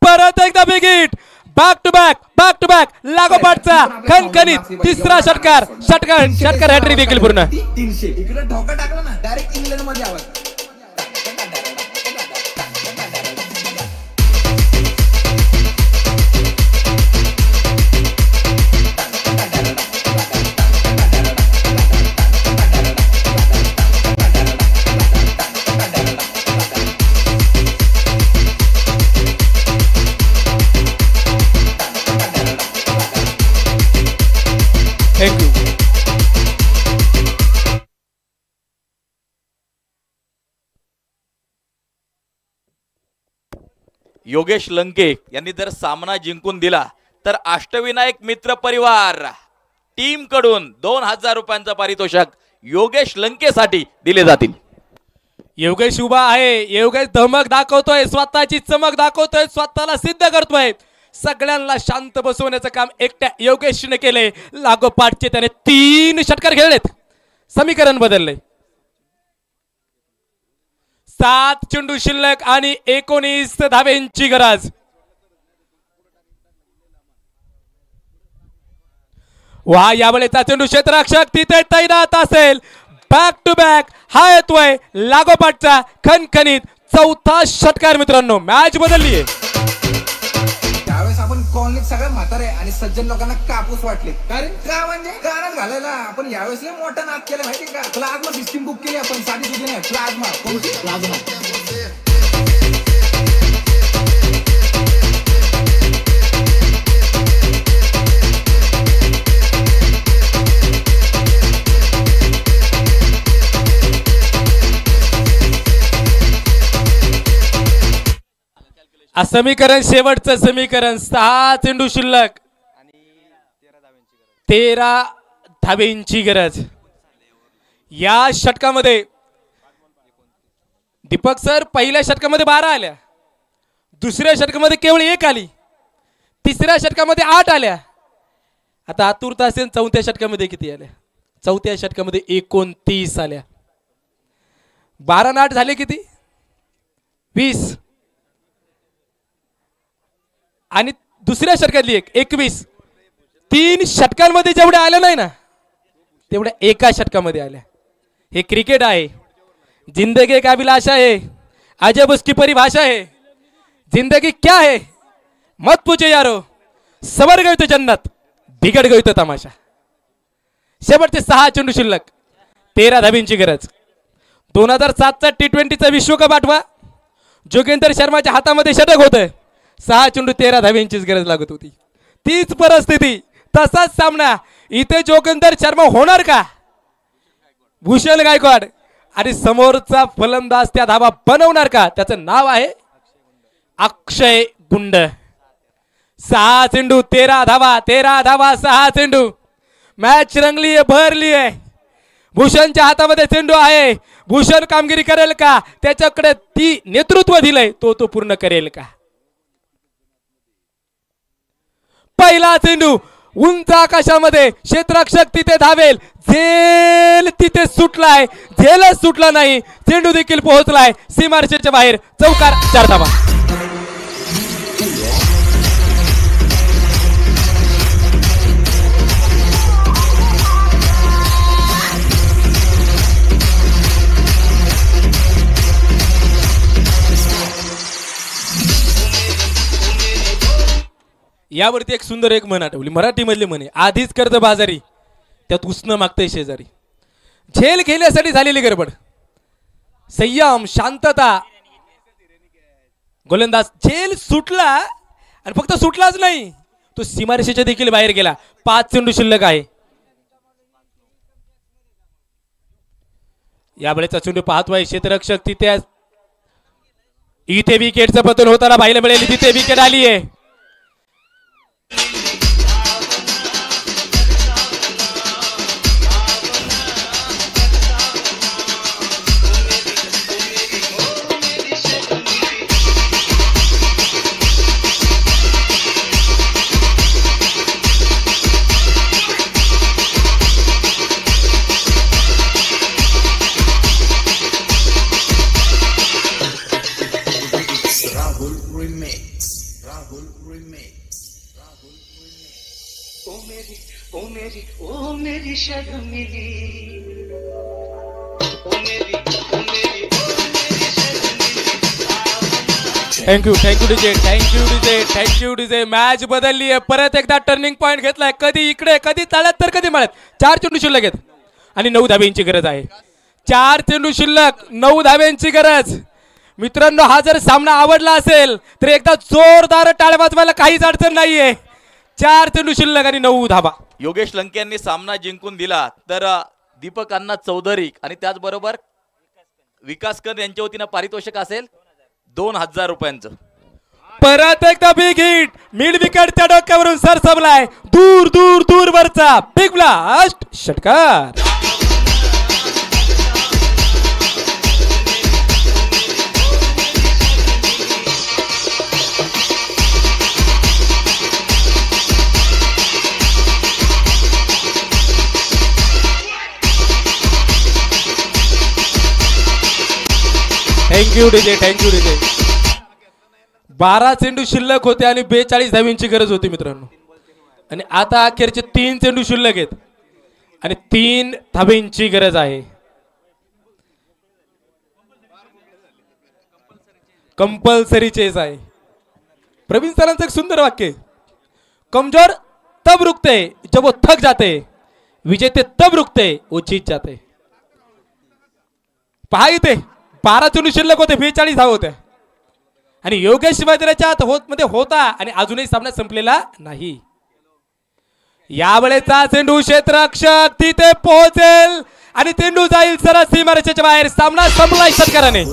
परत एकदा big hit. Back to back लागोपाठचा खणखणीत तिसरा षटकार हॅट्रिक देखील पूर्ण. 300 इकडे ढोका टाकला ना डायरेक्ट इंग्लंड मध्ये आवाज. योगेश लंके यांनी जर सामना जिंकून दिला तर अष्टविनायक मित्र परिवार टीम कडून 2000 रुपयांचं पारितोषिक योगेश लंकेसाठी दिले जातील. योगेश उभा आहे. योगेश धमक दाखवतोय. स्वतःची चमक दाखवतोय. स्वतःला सिद्ध करतोय. सगळ्यांना शांत बसवण्याचं काम एकट्या योगेशने केले. लागोपाठचे त्याने 3 षटकार खेळलेत. समीकरण बदलले. 7 चेंडू शिल्लक आणि 19 धावेंची गरज. वा यावेळेचा चेंडू क्षेत्ररक्षक तिथे तैनात असेल. बॅक टू बॅक हा येतोय लागोपाठचा खणखणीत 4था षटकार. मित्रांनो मॅच बदलली आहे. त्यावेळेस आपण कॉलनीत सगळ्या म्हातारे आणि सज्जन लोकांना कापूस वाटले. कारण का म्हणजे गाणं घालायला आपण यावेळेस मोठा नाद केला माहिती का. प्लाझ्मा सिस्टीम बुक केली आपण. साधी सुधी नाही. प्लाझ्मा. समीकरण शेवटचं समीकरण. 6 चेंडू शिल्लक 13 धावेंची गरज. या षटकामध्ये दीपक सर पहिल्या षटकामध्ये 12 आल्या, दुसऱ्या षटकामध्ये केवळ 1 आली, तिसऱ्या षटकामध्ये 8 आल्या. आता आतुरता असेल चौथ्या षटकामध्ये किती आल्या? चौथ्या षटकामध्ये 29 आल्या. 12 आणि 8 झाले किती? 20. आणि दुसऱ्या षटकातली 21. 3 षटकांमध्ये जेवढ्या आल्या नाही ना तेवढ्या एका षटकामध्ये आल्या. हे क्रिकेट आहे. जिंदगी का अभिलाषा है, अजब उसकी परिभाषा है. जिंदगी क्या है मत पूछो यारो, सवर गई तो जन्नत, बिघड गई तो तमाशा. शेवटचे 6 चेंडू शिल्लक, 13 धाबींची गरज. 2007चा T20चा विश्वकप आठवा. जोगेंद्र शर्माच्या हातामध्ये षटक होतं. 6 चेंडू 13 धाबींचीच गरज लागत होती. तीच परिस्थिती, तसाच सामना. इथे जोगेंद्र शर्मा होणार का? भूषण गायकवाड आणि समोरचा फलंदाज त्या धाबा बनवणार का? त्याचं नाव आहे अक्षय गुंड. 6 चेंडू 13 धाबा, 13 धाबा 6 चेंडू. मॅच रंगली आहे, भरली आहे. भूषणच्या हातामध्ये चेंडू आहे. भूषण कामगिरी करेल का? त्याच्याकडे ती नेतृत्व दिलंय, तो पूर्ण करेल का? पहिला चेंडू उंच आकाशामध्ये, क्षेत्ररक्षक तिथे धावेल. झेल तिथे सुटलाय, झेलच सुटला नाही. चेंडू देखील पोहोचलाय सीमारेषेच्या बाहेर. चौकार, 4 धाबा. यावरती एक सुंदर एक म्हण आठवली, मराठी मधली म्हणे. आधीच कर्ज बाजारी, त्यात उसणं मागतंय शेजारी. झेल घेण्यासाठी झालेली गडबड, संयम, शांतता. गोलंदाज झेल सुटला आणि फक्त सुटलाच नाही, तो सीमारेषेच्या देखील बाहेर गेला. 5 चेंडू शिल्लक आहे. यावेळेचा चेंडू पाहतोय क्षेत्ररक्षक तिथे. इथे विकेटचं पतन होताना पाहायला मिळेल. तिथे विकेट आली आहे. Thank you DJ. मॅच बदलली आहे. परत एकदा टर्निंग पॉइंट घेतलाय. कधी इकडे, कधी तळ्यात, तर कधी मळ्यात. 4 चेंडू शिल्लक आहेत आणि 9 धाब्यांची गरज आहे. 4 चेंडू शिल्लक, 9 धाब्यांची गरज. मित्रांनो, हा जर सामना आवडला असेल तर एकदा जोरदार टाळ्या वाजवायला काहीच अडचण नाहीये. 4 चेंडू शिल्लक आणि 9 धाबा. योगेश लंके यांनी सामना जिंकून दिला तर दीपक अण्णा चौधरी आणि त्याचबरोबर विकासकर यांच्या वतीनं पारितोषिक असेल 2000 रुपयांचं. परत एकदा बिग हिट, मिड विकेटच्या डोक्यावरून सरसबलाय. दूर दूर दूर वरचा बिग ब्लास्ट, षटकार. Thank you DJ. 12 चेंडू शिल्लक होते आणि 42 धाबींची गरज होती मित्रांनो. आणि आता अखेरचे 3 चेंडू शिल्लक आहेत आणि 3 धाबींची गरज आहे. कंपल्सरी चेस आहे. प्रवीण सरांचं एक सुंदर वाक्य, कमजोर तब रुकते जब वो थक जाते, विजेते तब रुकते वो जीत जाते. पहा इथे 12 चेंडू शिल्लक होते, 42 धावा होत्या आणि योगेश वज्रेच्या मध्ये होता आणि अजूनही सामना संपलेला नाही. यावेळेचा चेंडू क्षेत्ररक्षक तिथे पोहोचेल आणि चेंडू जाईल सरळ सीमारेषेच्या बाहेर. सामना संपला षटकाराने.